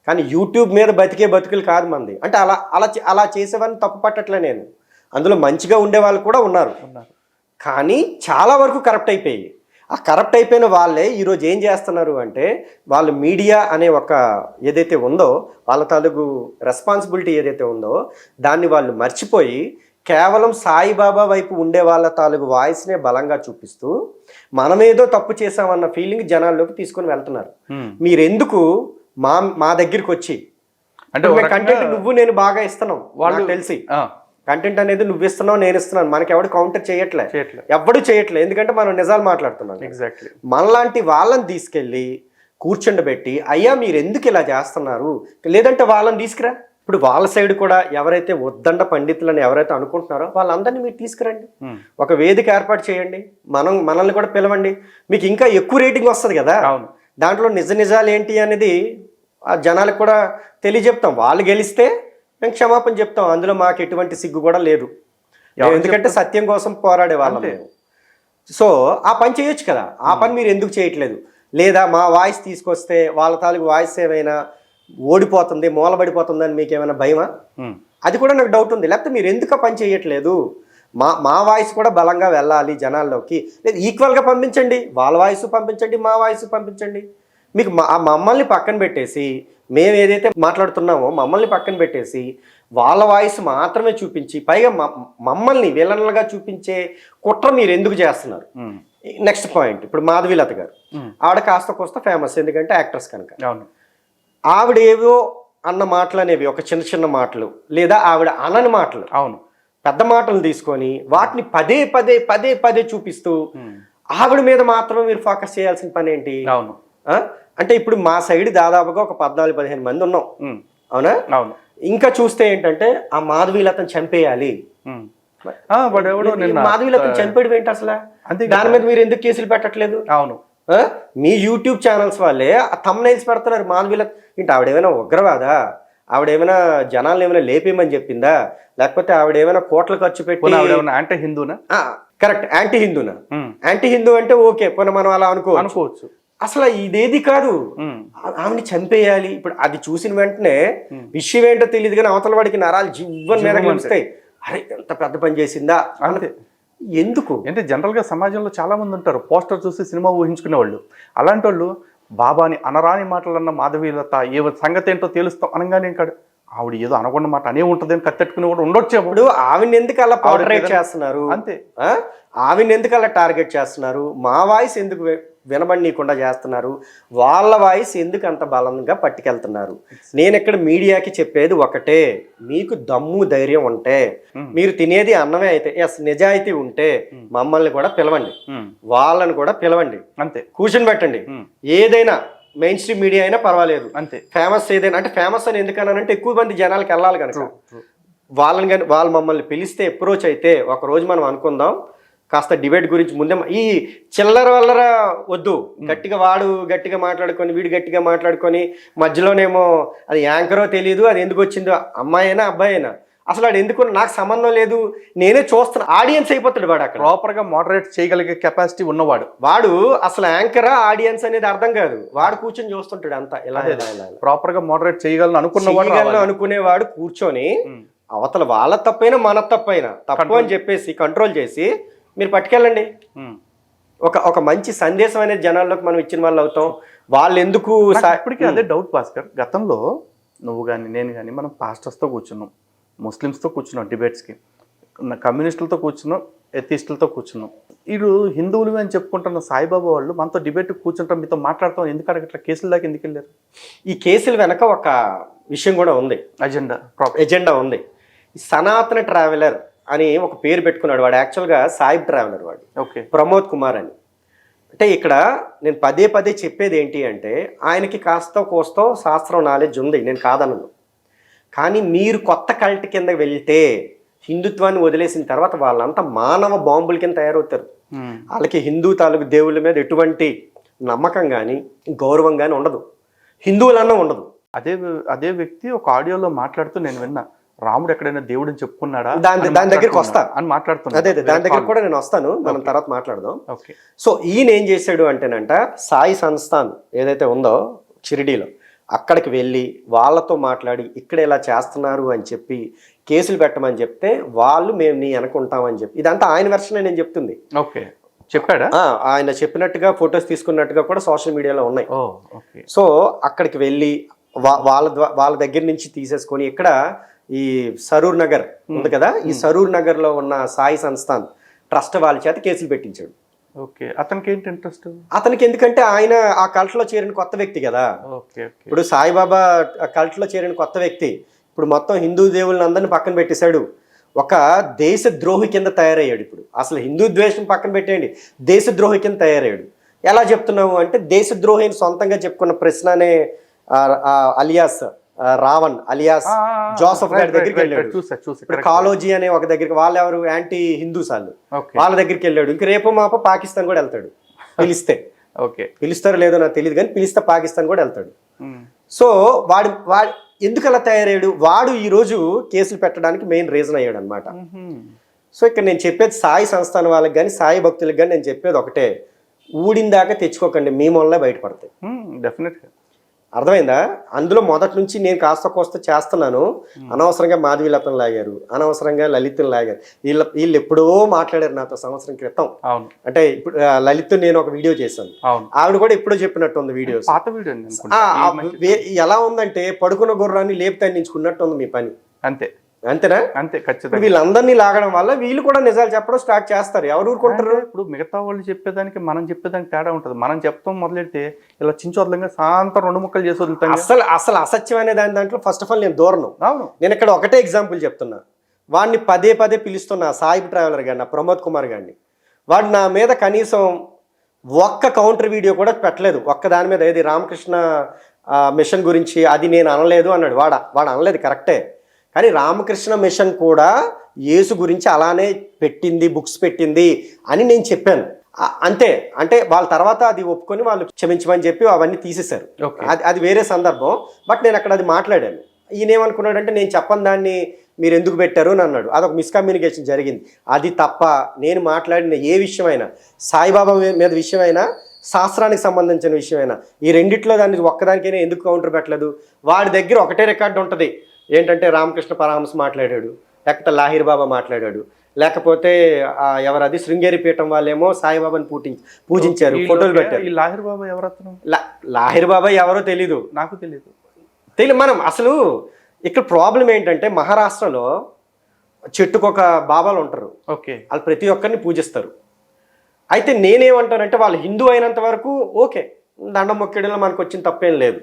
కానీ యూట్యూబ్ మీద బతికే బతుకులు కాదు మంది. అంటే అలా చేసేవాళ్ళని తప్పు పట్టట్లే నేను. అందులో మంచిగా ఉండే వాళ్ళు కూడా ఉన్నారు, కానీ చాలా వరకు కరప్ట్ అయిపోయి ఆ కరప్ట్ అయిపోయిన వాళ్ళే ఈరోజు ఏం చేస్తున్నారు అంటే వాళ్ళు మీడియా అనే ఒక ఏదైతే ఉందో వాళ్ళ తాలూకు రెస్పాన్సిబిలిటీ ఏదైతే ఉందో దాన్ని వాళ్ళు మర్చిపోయి కేవలం సాయిబాబా వైపు ఉండే వాళ్ళ తాలూకు వాయిస్నే బలంగా చూపిస్తూ మనమేదో తప్పు చేసామన్న ఫీలింగ్ జనాల్లోకి తీసుకొని వెళ్తున్నారు. మీరెందుకు మా దగ్గరికి వచ్చి అంటే కంటెంట్ నువ్వు నేను బాగా ఇస్తున్నాం వాళ్ళు తెలిసి కంటెంట్ అనేది నువ్వు ఇస్తున్నావు నేను ఇస్తున్నాను, మనకి ఎవడు కౌంటర్ చేయట్లే, ఎవడు చేయట్లే. ఎందుకంటే మనం నిజాలు మాట్లాడుతున్నాం. ఎగ్జాక్ట్లీ మనలాంటి వాళ్ళని తీసుకెళ్ళి కూర్చుండబెట్టి అయ్యా మీరు ఎందుకు ఇలా చేస్తున్నారు, లేదంటే వాళ్ళని తీసుకురా. ఇప్పుడు వాళ్ళ సైడ్ కూడా ఎవరైతే ఉద్దండ పండితులని ఎవరైతే అనుకుంటున్నారో వాళ్ళందరినీ మీరు తీసుకురండి, ఒక వేదిక ఏర్పాటు చేయండి, మనల్ని కూడా పిలవండి. మీకు ఇంకా ఎక్కువ రేటింగ్ వస్తుంది కదా. దాంట్లో నిజాలు ఏంటి అనేది ఆ జనాలకు కూడా తెలియజెప్తాం. వాళ్ళు గెలిస్తే మేము క్షమాపణ చెప్తాం, అందులో మాకు ఎటువంటి సిగ్గు కూడా లేదు. ఎందుకంటే సత్యం కోసం పోరాడే వాళ్ళం. సో ఆ పని చేయొచ్చు కదా, ఆ పని మీరు ఎందుకు చేయట్లేదు? లేదా మా వాయిస్ తీసుకొస్తే వాళ్ళ తాలూకు వాయిస్ ఏమైనా ఓడిపోతుంది మూలబడిపోతుంది అని మీకు ఏమైనా భయమా? అది కూడా నాకు డౌట్ ఉంది. లేకపోతే మీరు ఎందుకు ఆ పని చేయట్లేదు? మా వాయిస్ కూడా బలంగా వెళ్ళాలి జనాల్లోకి, లేదు ఈక్వల్గా పంపించండి, వాళ్ళ వాయిస్ పంపించండి, మా వాయిస్ పంపించండి. మీకు మమ్మల్ని పక్కన పెట్టేసి మేము ఏదైతే మాట్లాడుతున్నామో మమ్మల్ని పక్కన పెట్టేసి వాళ్ళ వాయిస్ మాత్రమే చూపించి పైగా మమ్మల్ని విలన్లుగా చూపించే కుట్ర మీరు ఎందుకు చేస్తున్నారు? నెక్స్ట్ పాయింట్, ఇప్పుడు మాధవీలత గారు ఆవిడ కాస్త కోస్త ఫేమస్, ఎందుకంటే యాక్ట్రెస్ కనుక. ఆవిడ ఏవో అన్న మాటలు అనేవి ఒక చిన్న మాటలు, లేదా ఆవిడ అనని మాటలు, అవును పెద్ద మాటలు తీసుకొని వాటిని పదే పదే చూపిస్తూ ఆవిడ మీద మాత్రమే మీరు ఫోకస్ చేయాల్సిన పని ఏంటి? అవును అంటే ఇప్పుడు మా సైడ్ దాదాపుగా ఒక 14-15 మంది ఉన్నాం, అవునా? అవును. ఇంకా చూస్తే ఏంటంటే ఆ మాధవీలతను చంపేయాలి, మాధవీలతను చంపేయడం ఏంటి అసలు? దాని మీద మీరు ఎందుకు కేసులు పెట్టట్లేదు? అవును, మీ యూట్యూబ్ ఛానల్స్ వాళ్ళే థంబ్నెయిల్స్ పెడుతున్నారు. మాధవీలత ఏంటి, ఆవిడేమైనా ఉగ్రవాదా? ఆవిడేమైనా జనాలను ఏమైనా లేపేయమని చెప్పిందా? లేకపోతే ఆవిడేమైనా కోట్ల ఖర్చు పెట్టి యాంటీ హిందూనా? కరెక్ట్, యాంటీ హిందూనా? యాంటీ హిందూ అంటే ఓకే, పోనీ మనం అలా అనుకోవచ్చు. అసలు ఇదేది కాదు, ఆమెని చంపేయాలి. ఇప్పుడు అది చూసిన వెంటనే విషయం ఏంటో తెలియదు కానీ అవతల వాడికి నరాలు జీవన్ మీద గెలుస్తాయి. అరే ఎంత పెద్ద పని చేసిందా అంటే ఎందుకు అంటే జనరల్గా సమాజంలో చాలా మంది ఉంటారు పోస్టర్ చూసి సినిమా ఊహించుకునే వాళ్ళు. అలాంటి వాళ్ళు బాబాని అనరాని మాటలన్న మాధవీలత ఏ సంగతి ఏంటో తెలుస్తాం అనగానే ఇంకా ఆవిడ ఏదో అనకుండా మాట అనే ఉంటుంది అని కత్తెట్టుకుని కూడా ఉండొచ్చేప్పుడు ఆవిడ ఎందుకు అలా పోర్ట్రేట్ చేస్తున్నారు? అంతే, ఆవిడ ఎందుకు అలా టార్గెట్ చేస్తున్నారు? మా వాయిస్ ఎందుకు వినబడనీయకుండా చేస్తున్నారు. వాళ్ళ వాయిస్ ఎందుకు అంత బలంగా పట్టుకెళ్తున్నారు? నేను ఇక్కడ మీడియాకి చెప్పేది ఒకటే, మీకు దమ్ము ధైర్యం ఉంటే, మీరు తినేది అన్నమే అయితే, ఎస్ నిజాయితీ ఉంటే మమ్మల్ని కూడా పిలవండి, వాళ్ళని కూడా పిలవండి, అంతే కూర్చొని పెట్టండి. ఏదైనా మెయిన్ స్ట్రీమ్ మీడియా అయినా పర్వాలేదు, అంతే. ఫేమస్ ఏదైనా అంటే ఫేమస్ అని ఎందుకన్నానంటే ఎక్కువ మంది జనాలకు వెళ్ళాలి కనుక వాళ్ళని కానీ వాళ్ళు మమ్మల్ని పిలిస్తే అప్రోచ్ అయితే ఒక రోజు మనం అనుకుందాం కాస్త డిబేట్ గురించి ముందే. ఈ చిల్లర వల్లర వద్దు, గట్టిగా వాడు గట్టిగా మాట్లాడుకొని వీడు గట్టిగా మాట్లాడుకొని మధ్యలోనేమో అది యాంకరో తెలియదు, అది ఎందుకు వచ్చిందో, అమ్మాయి అయినా అబ్బాయి అయినా అసలు వాడు ఎందుకు నాకు సంబంధం లేదు, నేనే చూస్తున్నా ఆడియన్స్ అయిపోతాడు వాడు. అక్కడ ప్రాపర్గా మోడరేట్ చేయగలిగే కెపాసిటీ ఉన్నవాడు వాడు అసలు యాంకరా ఆడియన్స్ అనేది అర్థం కాదు, వాడు కూర్చొని చూస్తుంటాడు అంతా ఇలా ప్రాపర్గా మోడరేట్ చేయగలను అనుకున్నవాడు అనుకునేవాడు కూర్చొని అవతల వాళ్ళ తప్పైనా మన తప్పైనా తప్పు అని చెప్పేసి కంట్రోల్ చేసి మీరు పట్టుకెళ్ళండి. ఒక మంచి సందేశం అనేది జనాల్లోకి మనం ఇచ్చిన వాళ్ళు అవుతాం. వాళ్ళు ఎందుకు ఇప్పటికీ అదే డౌట్ భాస్కర్, గతంలో నువ్వు కానీ నేను కానీ మనం పాస్టర్స్తో కూర్చున్నాం, ముస్లిమ్స్తో కూర్చున్నాం డిబేట్స్కి, కమ్యూనిస్టులతో కూర్చున్నాం, ఎథిస్టులతో కూర్చున్నాం. వీళ్ళు హిందువులు అని చెప్పుకుంటున్న సాయిబాబా వాళ్ళు మనతో డిబేట్ కూర్చుంటాం, మీతో మాట్లాడతాం, ఎందుకు అట్లా కేసుల దాకా ఎందుకు వెళ్ళారు? ఈ కేసుల వెనక ఒక విషయం కూడా ఉంది, ఎజెండా ఉంది. సనాతన ట్రావెలర్ అని ఒక పేరు పెట్టుకున్నాడు వాడు, యాక్చువల్గా సాయిబ్ ట్రావెలర్ వాడు, ఓకే, ప్రమోద్ కుమార్ అని. అంటే ఇక్కడ నేను పదే పదే చెప్పేది ఏంటి అంటే ఆయనకి కాస్త కోస్తో శాస్త్రం నాలెడ్జ్ ఉంది, నేను కాదనను. కానీ మీరు కొత్త కల్ట్ కింద వెళ్తే హిందుత్వాన్ని వదిలేసిన తర్వాత వాళ్ళంతా మానవ బాంబుల కింద తయారవుతారు. వాళ్ళకి హిందూ తాలూకు దేవుళ్ళ మీద ఎటువంటి నమ్మకం కానీ గౌరవం కానీ ఉండదు, హిందువులన్నా ఉండదు. అదే వ్యక్తి ఒక ఆడియోలో మాట్లాడుతూ నేను విన్నా, రాముడు ఎక్కడైనా దేవుడు అని చెప్పుకున్నాడా, దాని దగ్గరికి వస్తా అని మాట్లాడుతున్నా. అదే దాని దగ్గర కూడా నేను వస్తాను, మనం తర్వాత మాట్లాడదాం. సో ఈయన ఏం చేశాడు అంటేనంట, సాయి సంస్థాన్ ఏదైతే ఉందో షిరిడీలో అక్కడికి వెళ్ళి వాళ్ళతో మాట్లాడి ఇక్కడ ఇలా చేస్తున్నారు అని చెప్పి కేసులు పెట్టమని చెప్తే వాళ్ళు మేము నీ అనుకుంటామని చెప్పి, ఇదంతా ఆయన వెర్షన్ నేను చెప్తుంది. ఓకే, చెప్పాడా? ఆయన చెప్పినట్టుగా ఫొటోస్ తీసుకున్నట్టుగా కూడా సోషల్ మీడియాలో ఉన్నాయి. సో అక్కడికి వెళ్ళి వాళ్ళ దగ్గర నుంచి తీసేసుకొని ఇక్కడ ఈ సరూర్ నగర్ ఉంది కదా, ఈ సరూర్ నగర్ లో ఉన్న సాయి సంస్థాన్ ట్రస్ట్ వాళ్ళ చేత కేసులు పెట్టించాడు. ఓకే, అతనికి ఏంటి ఇంట్రెస్ట్? అతనికి ఎందుకంటే ఆయన ఆ కల్ట్ లో చేరిన కొత్త వ్యక్తి కదా. ఇప్పుడు సాయిబాబా కల్ట్ లో చేరిన కొత్త వ్యక్తి ఇప్పుడు మొత్తం హిందూ దేవుళ్ళని అందరిని పక్కన పెట్టేశాడు, ఒక దేశద్రోహి కింద తయారయ్యాడు. ఇప్పుడు అసలు హిందూ ద్వేషం పక్కన పెట్టేయండి, దేశద్రోహి కింద తయారయ్యాడు. ఎలా చెప్తున్నావు అంటే దేశద్రోహి అని సొంతంగా చెప్పుకున్న ప్రశ్ననే అలియాస్ రావణ్ అలియాస్ జోసఫ్ గారి దగ్గరికి వెళ్ళాడు. ఇప్పుడు కాలోజీ అనే ఒక దగ్గరికి, వాళ్ళు ఎవరు యాంటీ హిందూస్ వాళ్ళు, వాళ్ళ దగ్గరికి వెళ్ళాడు. ఇంక రేపు మాప పాకిస్తాన్ కూడా వెళ్తాడు పిలిస్తే. పిలుస్తారో లేదో నాకు తెలియదు కానీ పిలిస్తే పాకిస్తాన్ కూడా వెళ్తాడు. సో వాడు ఎందుకు అలా తయారయ్యాడు, వాడు ఈ రోజు కేసులు పెట్టడానికి మెయిన్ రీజన్ అయ్యాడు అనమాట. సో ఇక్కడ నేను చెప్పేది సాయి సంస్థానం వాళ్ళకి కానీ సాయి భక్తులకు కానీ నేను చెప్పేది ఒకటే, ఊడిందాకా తెచ్చుకోకండి, మీ వల్ల బయటపడతాయి. డెఫినెట్గా అర్థమైందా? అందులో మొదటి నుంచి నేను కాస్త కోస్త చేస్తున్నాను. అనవసరంగా మాధవీలతను లాగారు, అనవసరంగా లలిత్ని లాగారు. వీళ్ళు ఎప్పుడో మాట్లాడారు నాతో సంవత్సరం క్రితం. అంటే ఇప్పుడు లలిత్ నేను ఒక వీడియో చేశాను, ఆవిడ కూడా ఎప్పుడో చెప్పినట్టు ఉంది వీడియోస్. ఎలా ఉందంటే పడుకున్న గుర్రాన్ని లేపు తన్నించుకున్నట్టు ఉంది మీ పని. అంతేనా? అంతే, ఖచ్చితంగా. వీళ్ళందరినీ లాగడం వల్ల వీళ్ళు కూడా నిజాలు చెప్పడం స్టార్ట్ చేస్తారు. ఎవరు ఊరుకుంటారు? ఇప్పుడు మిగతా వాళ్ళు చెప్పేదానికి మనం చెప్పేదానికి తేడా ఉంటుంది. మనం చెప్తాం మొదలెడితే ఇలా చించోదలంగా సాయంత్రం 2 ముక్కలు చేసి వదులుతాం. అసలు అసత్యం అనే దాంట్లో ఫస్ట్ ఆఫ్ ఆల్ నేను దూరను. నేను ఇక్కడ ఒకటే ఎగ్జాంపుల్ చెప్తున్నా. వాడిని పదే పదే పిలుస్తున్నా, సాయిబ్ ట్రావెలర్ గారిని, ప్రమోద్ కుమార్ గారిని. వాడు నా మీద కనీసం ఒక్క కౌంటర్ వీడియో కూడా పెట్టలేదు. ఒక్క దాని మీద ఏది రామకృష్ణ మిషన్ గురించి అది నేను అనలేదు అన్నాడు. వాడు అనలేదు, కరెక్టే. కానీ రామకృష్ణ మిషన్ కూడా యేసు గురించి అలానే పెట్టింది, బుక్స్ పెట్టింది అని నేను చెప్పాను. అంతే. అంటే వాళ్ళ తర్వాత అది ఒప్పుకొని వాళ్ళు క్షమించమని చెప్పి అవన్నీ తీసేశారు. అది వేరే సందర్భం. బట్ నేను అక్కడ అది మాట్లాడాను. ఈయన ఏమనుకున్నాడంటే నేను చెప్పని దాన్ని మీరు ఎందుకు పెట్టారు అని అన్నాడు. అదొక మిస్కమ్యూనికేషన్ జరిగింది. అది తప్ప నేను మాట్లాడిన ఏ విషయమైనా, సాయిబాబా మీద విషయమైనా, శాస్త్రానికి సంబంధించిన విషయమైనా, ఈ రెండిట్లో దాన్ని ఒక్కదానికైనా ఎందుకు కౌంటర్ పెట్టలేదు? వాడి దగ్గర ఒకటే రికార్డు ఉంటుంది, ఏంటంటే రామకృష్ణ పరమహంస మాట్లాడాడు, లేకపోతే లాహిర్ బాబా మాట్లాడాడు, లేకపోతే ఎవరది శృంగేరి పీఠం వాళ్ళేమో సాయిబాబాని పూజించారు, ఫోటోలు పెట్టారు. లాహిర్ బాబా ఎవరు? లాహిర్ బాబా ఎవరో తెలీదు, నాకు తెలియదు. మనం అసలు ఇక్కడ ప్రాబ్లం ఏంటంటే మహారాష్ట్రలో చెట్టుకొక బాబాలు ఉంటారు, వాళ్ళు ప్రతి ఒక్కరిని పూజిస్తారు. అయితే నేనేమంటానంటే వాళ్ళు హిందూ అయినంత వరకు ఓకే, దండం మొక్కడంలో మనకు వచ్చిన తప్పేం లేదు.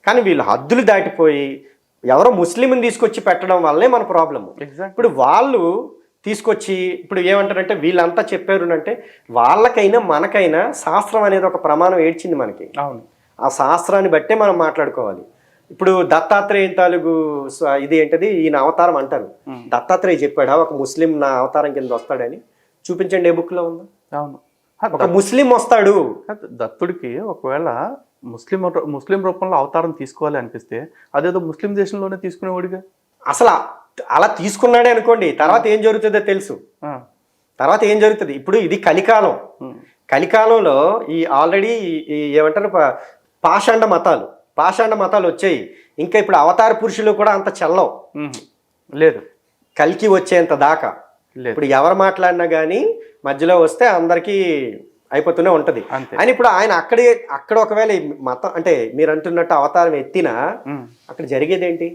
కానీ వీళ్ళు హద్దులు దాటిపోయి ఎవరో ముస్లింని తీసుకొచ్చి పెట్టడం వల్లే మన ప్రాబ్లము. ఇప్పుడు వాళ్ళు తీసుకొచ్చి ఇప్పుడు ఏమంటారంటే వీళ్ళంతా చెప్పారు అంటే వాళ్ళకైనా మనకైనా శాస్త్రం అనేది ఒక ప్రమాణం ఏడ్చింది మనకి. ఆ శాస్త్రాన్ని బట్టే మనం మాట్లాడుకోవాలి. ఇప్పుడు దత్తాత్రేయ తాలూకు ఇది ఏంటది ఈయన అవతారం అంటారు. దత్తాత్రేయ చెప్పాడా ఒక ముస్లిం నా అవతారం కింద వస్తాడని? చూపించండి, ఏ బుక్ లో ఉందా? అవును, ఒక ముస్లిం వస్తాడు. దత్తుడికి ఒకవేళ ముస్లిం రూపంలో అవతారం తీసుకోవాలి అనిపిస్తే అదేదో ముస్లిం దేశంలోనే తీసుకునేవాడిగా. అసలు అలా తీసుకున్నాడే అనుకోండి, తర్వాత ఏం జరుగుతుందో తెలుసు. తర్వాత ఏం జరుగుతుంది, ఇప్పుడు ఇది కలికాలం. కలికాలంలో ఈ ఆల్రెడీ ఏమంటారు పాషాండ మతాలు వచ్చాయి. ఇంకా ఇప్పుడు అవతార పురుషులు కూడా అంత చల్లవు లేదు, కలికి వచ్చేంత దాకా. ఇప్పుడు ఎవరు మాట్లాడినా కానీ మధ్యలో వస్తే అందరికీ అయిపోతూనే ఉంటది అని. ఇప్పుడు ఆయన అక్కడ ఒకవేళ మతం అంటే మీరు అంటున్నట్టు అవతారం ఎత్తినా అక్కడ జరిగేది ఏంటి?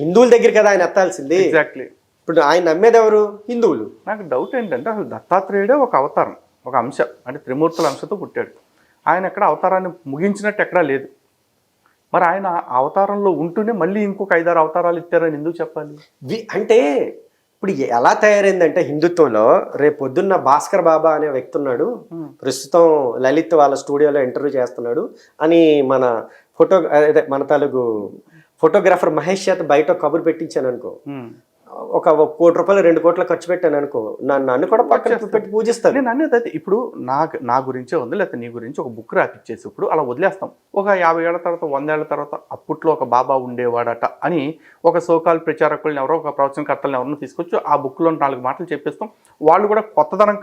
హిందువుల దగ్గర కదా ఆయన ఎత్తాల్సింది. ఎగ్జాక్ట్లీ. ఇప్పుడు ఆయన నమ్మేది ఎవరు? హిందువులు. నాకు డౌట్ ఏంటంటే అసలు దత్తాత్రేయుడే ఒక అవతారం, ఒక అంశ అంటే త్రిమూర్తుల అంశతో పుట్టాడు. ఆయన ఎక్కడ అవతారాన్ని ముగించినట్టు ఎక్కడా లేదు. మరి ఆయన అవతారంలో ఉంటూనే మళ్ళీ ఇంకొక 5-6 అవతారాలు ఇచ్చారని ఎందుకు చెప్పాలి? అంటే ఇప్పుడు ఎలా తయారైందంటే హిందుత్వంలో రేపు పొద్దున్న భాస్కర్ బాబా అనే వ్యక్తి ఉన్నాడు, ప్రస్తుతం లలిత్ వాళ్ళ స్టూడియోలో ఇంటర్వ్యూ చేస్తున్నాడు అని మన తాలూకు ఫోటోగ్రాఫర్ మహేష్ చేత బయట కబురు పెట్టించాను అనుకో, ఒక 1 కోటి రూపాయలు 2 కోట్లు ఖర్చు పెట్టాను అనుకో, నన్ను కూడా పక్కన పెట్టి పూజిస్తాను. నేను అనేది అయితే ఇప్పుడు నా గురించే ఉంది, లేకపోతే నీ గురించి ఒక బుక్ రాపిచ్చేసి ఇప్పుడు అలా వదిలేస్తాం. ఒక 50 ఏళ్ల తర్వాత 100 ఏళ్ల తర్వాత అప్పట్లో ఒక బాబా ఉండేవాడట అని ఒక సోకాల్ ప్రచారకులను ఎవరో ఒక ప్రవచనకర్తలను ఎవరినో తీసుకొచ్చి ఆ బుక్లో 4 మాటలు చెప్పేస్తాం. వాళ్ళు కూడా కొత్తదనం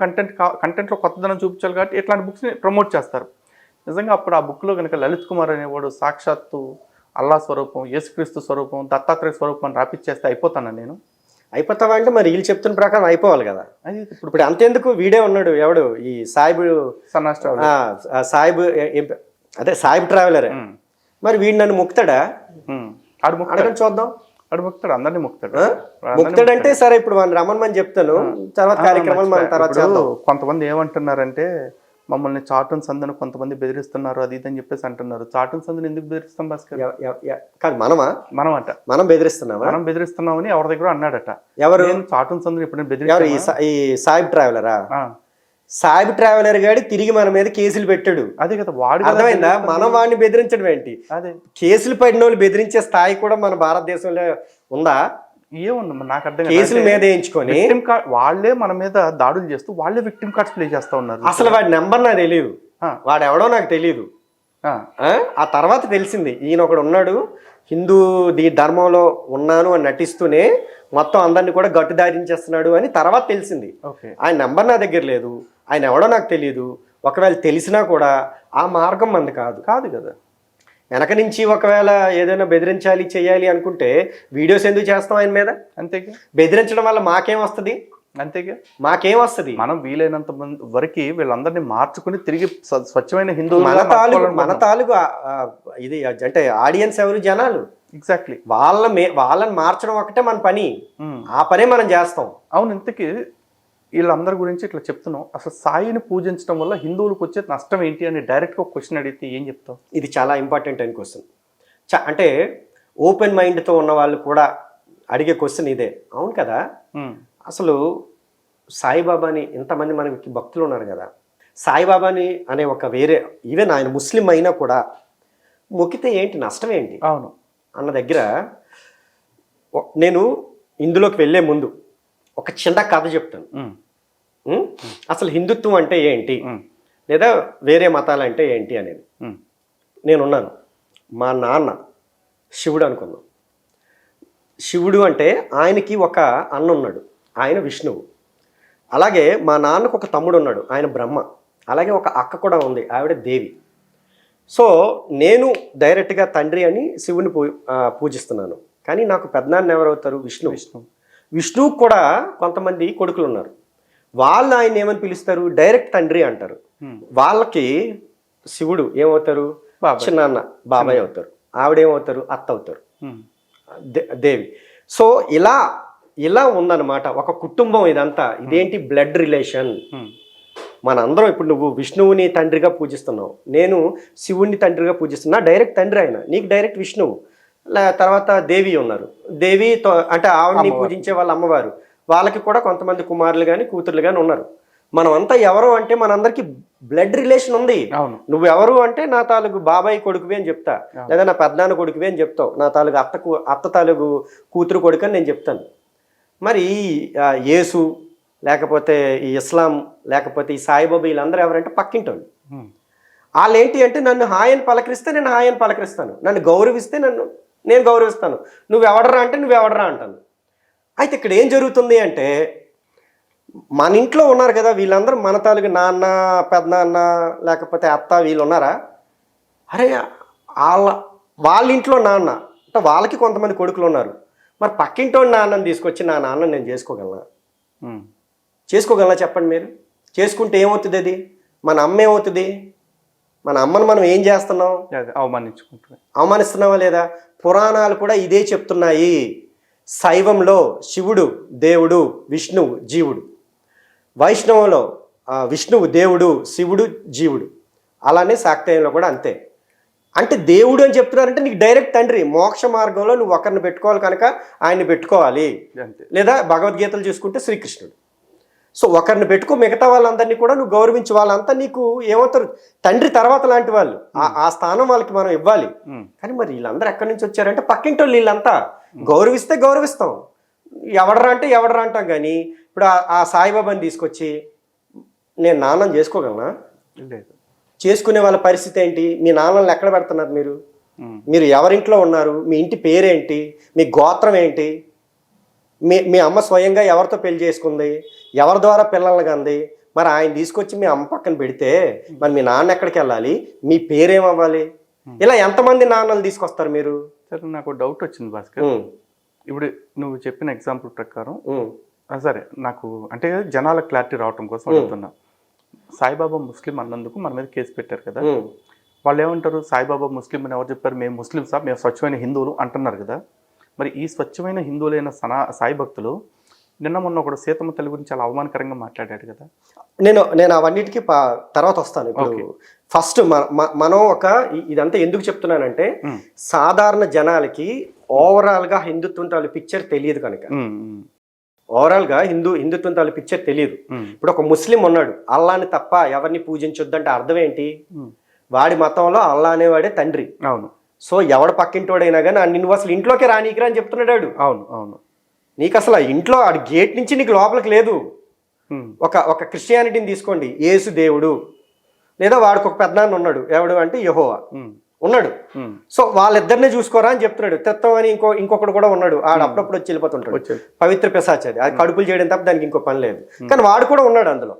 కంటెంట్లో కొత్తదనం చూపించాలి కాబట్టి ఇట్లాంటి బుక్స్ని ప్రమోట్ చేస్తారు. నిజంగా అప్పుడు ఆ బుక్లో కనుక లలిత్ కుమార్ అనేవాడు సాక్షాత్తు అల్లా స్వరూపం, యేసుక్రీస్తు స్వరూపం, దత్తాత్రేయ స్వరూపం అని రాపిచ్చేస్తే అయిపోతాను నేను. అయిపోతావా అంటే మరి వీళ్ళు చెప్తున్న ప్రకారం అయిపోవాలి కదా. ఇప్పుడు అంతేందుకు వీడే ఉన్నాడు ఎవడు ఈ సాయిబు సాయిబ్ ట్రావెలర్. మరి వీడు నన్ను ముక్తాడా? అడగని చూద్దాం. ముక్తాడు, అందరినీ ముక్తాడు. ముక్తాడంటే సరే ఇప్పుడు మనం రమ్మని చెప్తాను, తర్వాత కార్యక్రమాలు మన తర్వాత చేద్దాం. కొంతమంది ఏమంటున్నారంటే మమ్మల్ని చాటున్ సందును కొంతమంది బెదిరిస్తున్నారు అది ఇది అని చెప్పేసి అంటున్నారు. చాటున్ సందును ఎందుకు బెదిరిస్తాం భాస్కర్? కాదు మనం బెదిరిస్తున్నామని ఎవరి దగ్గర అన్నాడట. ఎవరు? చాటున్ సందును ఇప్పుడు బెదిరి ఈ సాయిబ్ ట్రావెలరా? సాయిబ్ ట్రావెలర్ గాడి తిరిగి మన మీద కేసులు పెట్టాడు. అదే కదా, వాడు అర్థమైందా? మనం వాడిని బెదిరించడం ఏంటి? అదే కేసులు పడిన వాళ్ళు బెదిరించే స్థాయి కూడా మన భారతదేశంలో ఉందా? ఏముందమ్మా నాకు అర్థం కేసుల మీద వేయించుకొని వాళ్ళే మన మీద దాడులు చేస్తూ వాళ్ళే విక్టిమ్ కార్డ్స్ ప్లే చేస్తా ఉన్నారు. అసలు వాడి నెంబర్ నాకు తెలియదు, వాడు ఎవడో నాకు తెలియదు. ఆ తర్వాత తెలిసింది ఈయన ఒకడు ఉన్నాడు హిందూ ధర్మంలో ఉన్నాను అని నటిస్తూనే మొత్తం అందరినీ కూడా గట్టు దారించేస్తున్నాడు అని తర్వాత తెలిసింది. ఆయన నెంబర్ నా దగ్గర లేదు, ఆయన ఎవడో నాకు తెలియదు. ఒకవేళ తెలిసినా కూడా ఆ మార్గం మంది కాదు కదా. వెనక నుంచి ఒకవేళ ఏదైనా బెదిరించాలి చేయాలి అనుకుంటే వీడియోస్ ఎందుకు చేస్తాం ఆయన మీద? అంతేగా. బెదిరించడం వల్ల మాకేం వస్తుంది? అంతేగా, మాకేం వస్తుంది? మనం వీలైనంత వరకు వీళ్ళందరినీ మార్చుకుని తిరిగి స్వచ్ఛమైన హిందువులు మన తాలూకు ఇది అంటే ఆడియన్స్ ఎవరు? జనాలు. ఎగ్జాక్ట్లీ. వాళ్ళని మార్చడం ఒకటే మన పని, ఆ పనే మనం చేస్తాం. అవును, ఇంతకీ వీళ్ళందరి గురించి ఇట్లా చెప్తున్నాం. అసలు సాయిని పూజించడం వల్ల హిందువులకు వచ్చే నష్టం ఏంటి అని డైరెక్ట్గా ఒక క్వశ్చన్ అడిగితే ఏం చెప్తావు? ఇది చాలా ఇంపార్టెంట్ అయిన క్వశ్చన్. అంటే ఓపెన్ మైండ్తో ఉన్న వాళ్ళు కూడా అడిగే క్వశ్చన్ ఇదే. అవును కదా, అసలు సాయిబాబాని ఇంతమంది మనకి భక్తులు ఉన్నారు కదా, సాయిబాబాని అనే ఒక వేరే ఈవెన్ ఆయన ముస్లిం అయినా కూడా మొక్కితే ఏంటి నష్టం ఏంటి అవును అన్న దగ్గర నేను ఇందులోకి వెళ్ళే ముందు ఒక చిన్న కథ చెప్తాను. అసలు హిందుత్వం అంటే ఏంటి లేదా వేరే మతాలు అంటే ఏంటి అనేది. నేనున్నాను, మా నాన్న శివుడు అనుకుందాం. శివుడు అంటే ఆయనకి ఒక అన్న ఉన్నాడు, ఆయన విష్ణువు. అలాగే మా నాన్నకు ఒక తమ్ముడు ఉన్నాడు, ఆయన బ్రహ్మ. అలాగే ఒక అక్క కూడా ఉంది, ఆవిడ దేవి. సో నేను డైరెక్ట్గా తండ్రి అని శివుని పూజిస్తున్నాను. కానీ నాకు పెద్దనాన్న ఎవరవుతారు? విష్ణువు కూడా కొంతమంది కొడుకులు ఉన్నారు, వాళ్ళు ఆయన ఏమని పిలుస్తారు? డైరెక్ట్ తండ్రి అంటారు. వాళ్ళకి శివుడు ఏమవుతారు? చిన్నాన్న, బాబాయ్ అవుతారు. ఆవిడేమవుతారు? అత్త అవుతారు, దేవి. సో ఇలా ఉందన్నమాట ఒక కుటుంబం. ఇదంతా ఇదేంటి? Blood relation. మనందరం ఇప్పుడు నువ్వు విష్ణువుని తండ్రిగా పూజిస్తున్నావు, నేను శివుణ్ణి తండ్రిగా పూజిస్తున్నా. డైరెక్ట్ తండ్రి ఆయన, నీకు డైరెక్ట్ విష్ణువు. తర్వాత దేవి ఉన్నారు, దేవి అంటే ఆవిడని పూజించే వాళ్ళ అమ్మవారు, వాళ్ళకి కూడా కొంతమంది కుమారులు కానీ కూతుర్లు కానీ ఉన్నారు. మనం అంతా ఎవరు అంటే మనందరికి బ్లడ్ రిలేషన్ ఉంది. నువ్వు ఎవరు అంటే నా తాలూకు బాబాయ్ కొడుకువి అని చెప్తా, లేదా నా పెద్దనాన్న కొడుకువి అని చెప్తావు, నా తాలూకు అత్త తాలూకు కూతురు కొడుకు అని నేను చెప్తాను. మరి యేసు లేకపోతే ఈ ఇస్లాం లేకపోతే ఈ సాయిబాబా వీళ్ళందరూ ఎవరంటే పక్కింటోళ్ళు. వాళ్ళు ఏంటి అంటే నన్ను హాయని పలకరిస్తే నేను హాయని పలకరిస్తాను, నన్ను గౌరవిస్తే నేను గౌరవిస్తాను, నువ్వెవడరా అంటే నువ్వెవడరా అంటాను. అయితే ఇక్కడ ఏం జరుగుతుంది అంటే మన ఇంట్లో ఉన్నారు కదా వీళ్ళందరూ, మన తాలూకు నాన్న పెద్దనాన్న లేకపోతే అత్త వీళ్ళు ఉన్నారా, అరే వాళ్ళ ఇంట్లో నాన్న అంటే వాళ్ళకి కొంతమంది కొడుకులు ఉన్నారు. మరి పక్కింటో నాన్నని తీసుకొచ్చి నా నాన్నని నేను చేసుకోగలనా చెప్పండి మీరు? చేసుకుంటే ఏమవుతుంది? అది మన అమ్మ ఏమవుతుంది? మన అమ్మను మనం ఏం చేస్తున్నాం? అవమానిస్తున్నావా లేదా? పురాణాలు కూడా ఇదే చెప్తున్నాయి. శైవంలో శివుడు దేవుడు, విష్ణువు జీవుడు. వైష్ణవంలో విష్ణువు దేవుడు, శివుడు జీవుడు. అలానే శాక్తేయంలో కూడా అంతే. అంటే దేవుడు అని చెప్తున్నారంటే నీకు డైరెక్ట్ తండ్రి. మోక్ష మార్గంలో నువ్వు ఒకరిని పెట్టుకోవాలి కనుక ఆయన్ని పెట్టుకోవాలి. లేదా భగవద్గీతలు చూసుకుంటే శ్రీకృష్ణుడు. సో ఒకరిని పెట్టుకో, మిగతా వాళ్ళందరినీ కూడా నువ్వు గౌరవించి వాళ్ళంతా నీకు ఏమవుతారు? తండ్రి తర్వాత లాంటి వాళ్ళు. ఆ స్థానం వాళ్ళకి మనం ఇవ్వాలి. కానీ మరి వీళ్ళందరూ ఎక్కడి నుంచి వచ్చారంటే పక్కింటి వాళ్ళు. వీళ్ళంతా గౌరవిస్తే గౌరవిస్తాం, ఎవడరా అంటే ఎవడరా అంటాం. కానీ ఇప్పుడు ఆ సాయిబాబాని తీసుకొచ్చి నేను నాన్నని చేసుకోగలనా? చేసుకునే వాళ్ళ పరిస్థితి ఏంటి? మీ నాన్నలను ఎక్కడ పెడుతున్నారు మీరు? మీరు ఎవరింట్లో ఉన్నారు? మీ ఇంటి పేరేంటి? మీ గోత్రం ఏంటి? మీ అమ్మ స్వయంగా ఎవరితో పెళ్లి చేసుకుంది? ఎవరి ద్వారా పిల్లల్ని కంది? మరి ఆయన తీసుకొచ్చి మీ అమ్మ పక్కన పెడితే మరి మీ నాన్న ఎక్కడికి వెళ్ళాలి? మీ పేరేమవ్వాలి? ఇలా ఎంతమంది నాన్నలు తీసుకొస్తారు మీరు? సరే, నాకు డౌట్ వచ్చింది భాస్కర్. ఇప్పుడు నువ్వు చెప్పిన ఎగ్జాంపుల్ ప్రకారం సరే, నాకు అంటే జనాల క్లారిటీ రావటం కోసం అడుగుతున్నా. సాయిబాబా ముస్లిం అన్నందుకు మన మీద కేసు పెట్టారు కదా, వాళ్ళు ఏమంటారు? సాయిబాబా ముస్లిం అని ఎవరు చెప్పారు? మేము ముస్లింసా, మేము స్వచ్ఛమైన హిందువులు అంటున్నారు కదా. మరి ఈ స్వచ్ఛమైన హిందువులైన సాయి భక్తులు నిన్న మొన్న ఒకడు సీతమ్మ తల్లి గురించి చాలా అవమానకరంగా మాట్లాడాడు కదా. నేను అవన్నిటికీ తర్వాత వస్తాను. ఇప్పుడు ఫస్ట్ మనం ఇదంతా ఎందుకు చెప్తున్నానంటే సాధారణ జనాలకి ఓవరాల్ గా హిందుత్వం తాలూ పిక్చర్ తెలియదు కనుక. ఓవరాల్ గా హిందుత్వం తాలూ పిక్చర్ తెలియదు. ఇప్పుడు ఒక ముస్లిం ఉన్నాడు, అల్లాని తప్ప ఎవరిని పూజించొద్దు అంటే అర్థం ఏంటి? వాడి మతంలో అల్లా అనేవాడే తండ్రి. అవును. సో ఎవడ పక్కింటోడైనా కానీ నిన్ను అసలు ఇంట్లోకి రానీకిరా అని చెప్తున్నాడు. అవును అవును. నీకు అసలు ఇంట్లో ఆడి గేట్ నుంచి నీకు లోపలికి లేదు. ఒక క్రిస్టియానిటీని తీసుకోండి, యేసు దేవుడు, లేదా వాడికి ఒక పెద్దనాన్న ఉన్నాడు, ఎవడు అంటే యెహోవా ఉన్నాడు. సో వాళ్ళిద్దరినే చూసుకోరా అని చెప్తున్నాడు. తెత్తం అని ఇంకొకడు కూడా ఉన్నాడు, ఆడు అప్పుడప్పుడు వచ్చి వెళ్ళిపోతుంటాడు. పవిత్ర పిశాచది, అది కడుపులు చేయడం తప్ప దానికి ఇంకో పని లేదు. కానీ వాడు కూడా ఉన్నాడు అందులో.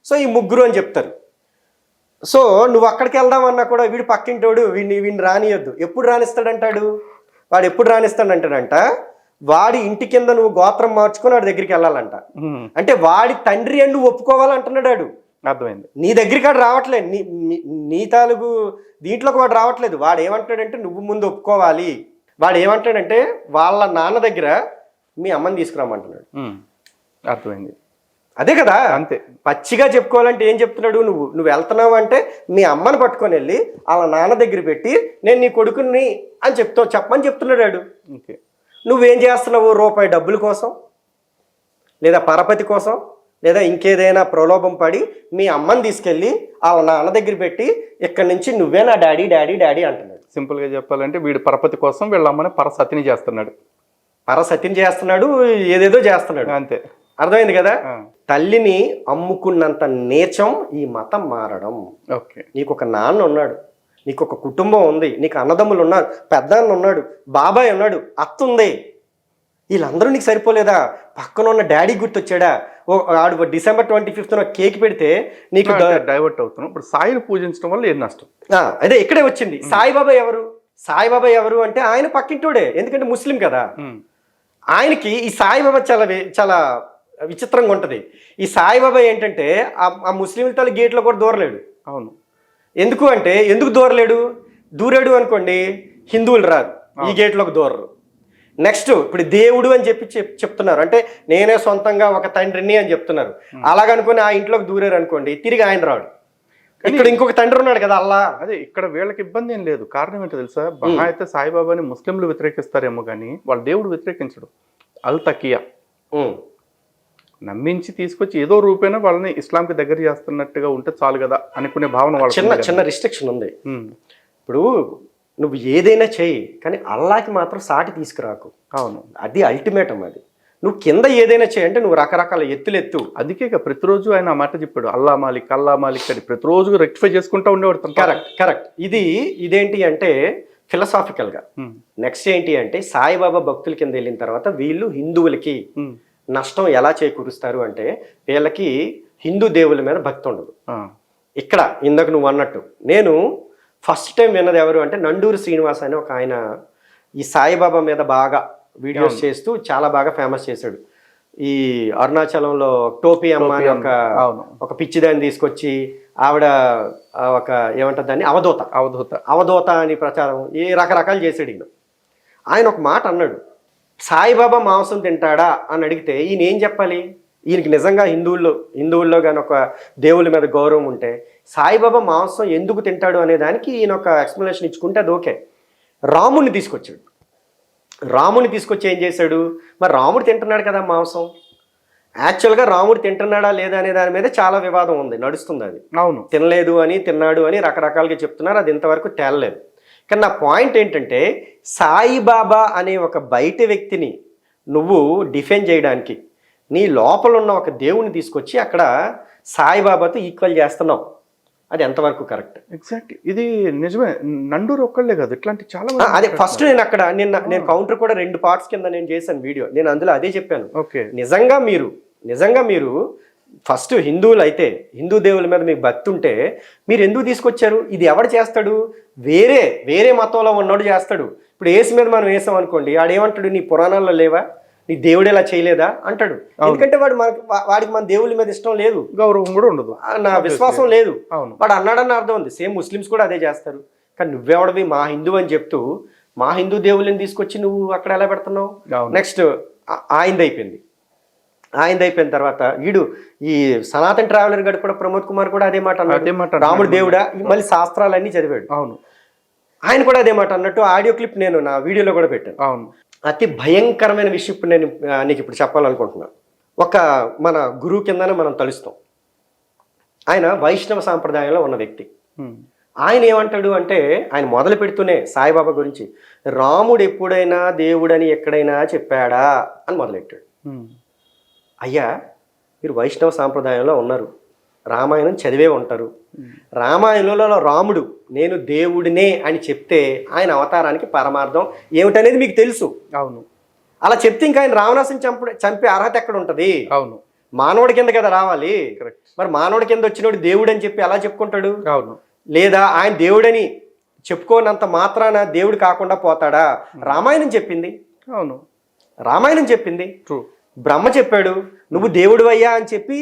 సో ఈ ముగ్గురు అని చెప్తారు. సో నువ్వు అక్కడికి వెళ్దామన్నా కూడా వీడు పక్కింటోడు, వీడిని రానియొద్దు. ఎప్పుడు రానిస్తాడంటాడు? వాడు ఎప్పుడు రానిస్తాడంటాడంట వాడి ఇంటి కింద నువ్వు గోత్రం మార్చుకొని వాడి దగ్గరికి వెళ్ళాలంట. అంటే వాడి తండ్రి అని నువ్వు ఒప్పుకోవాలంటున్నాడు. అర్థమైంది. నీ దగ్గరికి వాడు రావట్లేదు, నీ తాలూకు దీంట్లోకి వాడు రావట్లేదు. వాడు ఏమంటాడంటే నువ్వు ముందు ఒప్పుకోవాలి. వాడు ఏమంటాడంటే వాళ్ళ నాన్న దగ్గర మీ అమ్మని తీసుకురామంటున్నాడు. అర్థమైంది. అదే కదా, అంతే. పచ్చిగా చెప్పుకోవాలంటే ఏం చెప్తున్నాడు? నువ్వు వెళ్తున్నావు అంటే మీ అమ్మని పట్టుకొని వెళ్ళి వాళ్ళ నాన్న దగ్గర పెట్టి నేను నీ కొడుకుని అని చెప్పమని చెప్తున్నాడు. ఓకే, నువ్వేం చేస్తున్నావు? రూపాయి డబ్బుల కోసం, లేదా పరపతి కోసం, లేదా ఇంకేదైనా ప్రలోభం పడి మీ అమ్మని తీసుకెళ్ళి వాళ్ళ నాన్న దగ్గర పెట్టి ఇక్కడి నుంచి నువ్వే నా డాడీ డాడీ డాడీ అంటున్నాడు. సింపుల్గా చెప్పాలంటే వీడు పరపతి కోసం వీళ్ళ అమ్మని పరసతిని చేస్తున్నాడు. ఏదేదో చేస్తున్నాడు. అంతే, అర్థమైంది కదా. తల్లిని అమ్ముకున్నంత నీచం ఈ మతం మారడం. ఓకే, నీకు ఒక నాన్న ఉన్నాడు, నీకు ఒక కుటుంబం ఉంది, నీకు అన్నదమ్ములు ఉన్నారు, పెద్దన్న ఉన్నాడు, బాబాయ్ ఉన్నాడు, అత్త ఉంది. వీళ్ళందరూ నీకు సరిపోలేదా? పక్కన ఉన్న డాడీ గుర్తొచ్చాడా? ఆడు December 25th కేక్ పెడితే నీకు డైవర్ట్ అవుతున్నాం. ఇప్పుడు సాయిని పూజించడం వల్ల ఏం నష్టం? అదే ఇక్కడే వచ్చింది. సాయిబాబా ఎవరు? సాయిబాబా ఎవరు అంటే ఆయన పక్కింటోడే, ఎందుకంటే ముస్లిం కదా. ఆయనకి ఈ సాయిబాబా చాలా విచిత్రంగా ఉంటుంది. ఈ సాయిబాబా ఏంటంటే ఆ ముస్లింల తల గేట్లో కూడా దూరలేడు. అవును. ఎందుకు అంటే ఎందుకు దూరలేడు? దూరాడు అనుకోండి హిందువులు రారు, ఈ గేట్లోకి దూరరు. నెక్స్ట్ ఇప్పుడు దేవుడు అని చెప్పి చెప్తున్నారు, అంటే నేనే సొంతంగా ఒక తండ్రిని అని చెప్తున్నారు. అలాగనుకుని ఆ ఇంట్లోకి దూరారు అనుకోండి, తిరిగి ఆయన రాడు. ఇక్కడ ఇంకొక తండ్రి ఉన్నాడు కదా అల్లా. అదే ఇక్కడ వీళ్ళకి ఇబ్బంది ఏం లేదు. కారణం ఏంటో తెలుసా, మహా అయితే సాయిబాబాని ముస్లింలు వ్యతిరేకిస్తారేమో కానీ వాళ్ళ దేవుడు వ్యతిరేకించడు. అల్ తకియా నమ్మించి తీసుకొచ్చి ఏదో రూపేనా వాళ్ళని ఇస్లాంకి దగ్గర చేస్తున్నట్టుగా ఉంటే చాలు కదా అనుకునే భావన వాళ్ళ చిన్న రిస్ట్రిక్షన్ ఉంది. ఇప్పుడు నువ్వు ఏదైనా చెయ్యి, కానీ అల్లాకి మాత్రం సాటి తీసుకురాకు. అవును, అది అల్టిమేటం. అది నువ్వు కింద ఏదైనా చేయంటే నువ్వు రకరకాల ఎత్తు. అందుకే ప్రతిరోజు ఆయన ఆ మాట చెప్పాడు, అల్లా మాలిక్ అని ప్రతిరోజు రెక్టిఫై చేసుకుంటూ ఉండేవాడు. కరెక్ట్. ఇదేంటి అంటే ఫిలసాఫికల్గా. నెక్స్ట్ ఏంటి అంటే సాయిబాబా భక్తుల కింద వెళ్ళిన తర్వాత వీళ్ళు హిందువులకి నష్టం ఎలా చేకూరుస్తారు అంటే, వీళ్ళకి హిందూ దేవుల మీద భక్తి ఉండదు. ఇక్కడ ఇందాక నువ్వు అన్నట్టు నేను ఫస్ట్ టైం విన్నది ఎవరు అంటే నండూరు శ్రీనివాస్ అని ఒక ఆయన ఈ సాయిబాబా మీద బాగా వీడియోస్ చేస్తూ చాలా బాగా ఫేమస్ చేశాడు. ఈ అరుణాచలంలో టోపీ అమ్మ అని ఒక పిచ్చిదాన్ని తీసుకొచ్చి ఆవిడ ఒక ఏమంటారు దాన్ని అవధూత అని ప్రచారం రకరకాలు చేసాడు. ఆయన ఒక మాట అన్నాడు, సాయిబాబా మాంసం తింటాడా అని అడిగితే ఈయన ఏం చెప్పాలి? ఈయనకి నిజంగా హిందువుల్లో కానీ ఒక దేవుళ్ళ మీద గౌరవం ఉంటే సాయిబాబా మాంసం ఎందుకు తింటాడు అనే దానికి ఈయన ఒక ఎక్స్ప్లెనేషన్ ఇచ్చుకుంటే అది ఓకే. రాముడిని తీసుకొచ్చి ఏం చేశాడు? మరి రాముడు తింటున్నాడు కదా మాంసం. యాక్చువల్గా రాముడు తింటున్నాడా లేదా అనే దాని మీద చాలా వివాదం ఉంది, నడుస్తుంది. అది అవును, తినలేదు అని తిన్నాడు అని రకరకాలుగా చెప్తున్నారు, అది ఇంతవరకు తేలలేదు. కానీ నా పాయింట్ ఏంటంటే సాయిబాబా అనే ఒక బయట వ్యక్తిని నువ్వు డిఫెండ్ చేయడానికి నీ లోపల ఉన్న ఒక దేవుని తీసుకొచ్చి అక్కడ సాయిబాబాతో ఈక్వల్ చేస్తున్నావు. అది ఎంతవరకు కరెక్ట్? ఎగ్జాక్ట్, ఇది నిజమే. నండూరు ఒక్కళ్ళే కాదు, ఇట్లాంటి చాలా అదే ఫస్ట్ నేను కౌంటర్ కూడా 2 పార్ట్స్ కింద నేను చేశాను వీడియో. నేను అందులో అదే చెప్పాను. ఓకే, నిజంగా మీరు ఫస్ట్ హిందువులు అయితే హిందూ దేవుల మీద మీకు భక్తి ఉంటే మీరు ఎందుకు తీసుకొచ్చారు? ఇది ఎవడు చేస్తాడు? వేరే మతంలో ఉన్నోడు చేస్తాడు. ఇప్పుడు ఏసు మీద మనం వేసాం అనుకోండి, ఆడేమంటాడు? నీ పురాణాల్లో లేవా? నీ దేవుడు ఇలా చేయలేదా అంటాడు. ఎందుకంటే వాడికి మన దేవుళ్ళ మీద ఇష్టం లేదు, గౌరవం కూడా ఉండదు, నా విశ్వాసం లేదు. వాడు అన్నాడన్న అర్థం ఉంది. సేమ్ ముస్లిమ్స్ కూడా అదే చేస్తారు. కానీ నువ్వెవడవి మా హిందూ అని చెప్తూ మా హిందూ దేవుళ్ళని తీసుకొచ్చి నువ్వు అక్కడ ఎలా పెడుతున్నావు? నెక్స్ట్ ఆయనది అయిపోయిన తర్వాత ఈ సనాతన్ ట్రావెలర్ గడు కూడా ప్రమోద్ కుమార్ కూడా అదే మాట అన్నాడు, రాముడు దేవుడా. మళ్ళీ శాస్త్రాలన్నీ చదివాడు. అవును, ఆయన కూడా అదే మాట అన్నట్టు ఆడియో క్లిప్ నేను నా వీడియోలో కూడా పెట్టాను. అవును, అతి భయంకరమైన విషయం ఇప్పుడు నేను నీకు ఇప్పుడు చెప్పాలనుకుంటున్నాను. ఒక మన గురువు కిందనే మనం తలుస్తాం. ఆయన వైష్ణవ సాంప్రదాయంలో ఉన్న వ్యక్తి. ఆయన ఏమంటాడు అంటే, ఆయన మొదలు పెడుతూనే సాయిబాబా గురించి రాముడు ఎప్పుడైనా దేవుడని ఎక్కడైనా చెప్పాడా అని మొదలెట్టాడు. అయ్యా, మీరు వైష్ణవ సాంప్రదాయంలో ఉన్నారు, రామాయణం చదివే ఉంటారు. రామాయణంలో రాముడు నేను దేవుడినే అని చెప్తే ఆయన అవతారానికి పరమార్థం ఏమిటనేది మీకు తెలుసు. అవును, అలా చెప్తే ఇంకా ఆయన రావణాసుని చంపే అర్హత ఎక్కడ ఉంటుంది? అవును, మానవుడి కింద కదా రావాలి. మరి మానవుడి కింద వచ్చినోడు దేవుడు అని చెప్పి ఎలా చెప్పుకుంటాడు? అవును, లేదా ఆయన దేవుడని చెప్పుకోనంత మాత్రాన దేవుడు కాకుండా పోతాడా? రామాయణం చెప్పింది. అవును, రామాయణం చెప్పింది. బ్రహ్మ చెప్పాడు నువ్వు దేవుడు అయ్యా అని చెప్పి,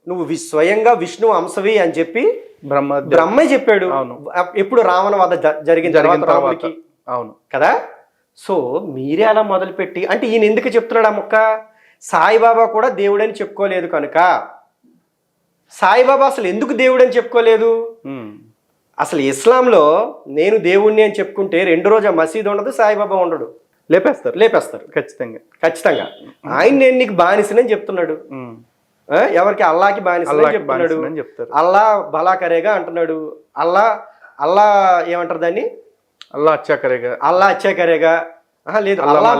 నువ్వు స్వయంగా విష్ణు అంశవి అని చెప్పి బ్రహ్మే చెప్పాడు. ఎప్పుడు రావణ వధ జరిగిన తర్వాత. అవును కదా. సో మీరే అలా మొదలుపెట్టి, అంటే ఈయన ఎందుకు చెప్తున్నాడు ఆ ముక్క? సాయిబాబా కూడా దేవుడని చెప్పుకోలేదు కనుక. సాయిబాబా అసలు ఎందుకు దేవుడని చెప్పుకోలేదు? అసలు ఇస్లాంలో నేను దేవుణ్ణి అని చెప్పుకుంటే 2 రోజు మసీదు ఉండదు, సాయిబాబా ఉండడు, లేపేస్తారు ఖచ్చితంగా. ఆయన నేను నీకు బానిసనని చెప్తున్నాడు. ఎవరికి? అల్లాకి బానిసని చెప్తున్నాడు. అల్లా భలా కరేగా అంటున్నాడు. అల్లా ఏమంటారు దాన్ని? అల్లా అచ్చా కరేగా లేదు, అల్లా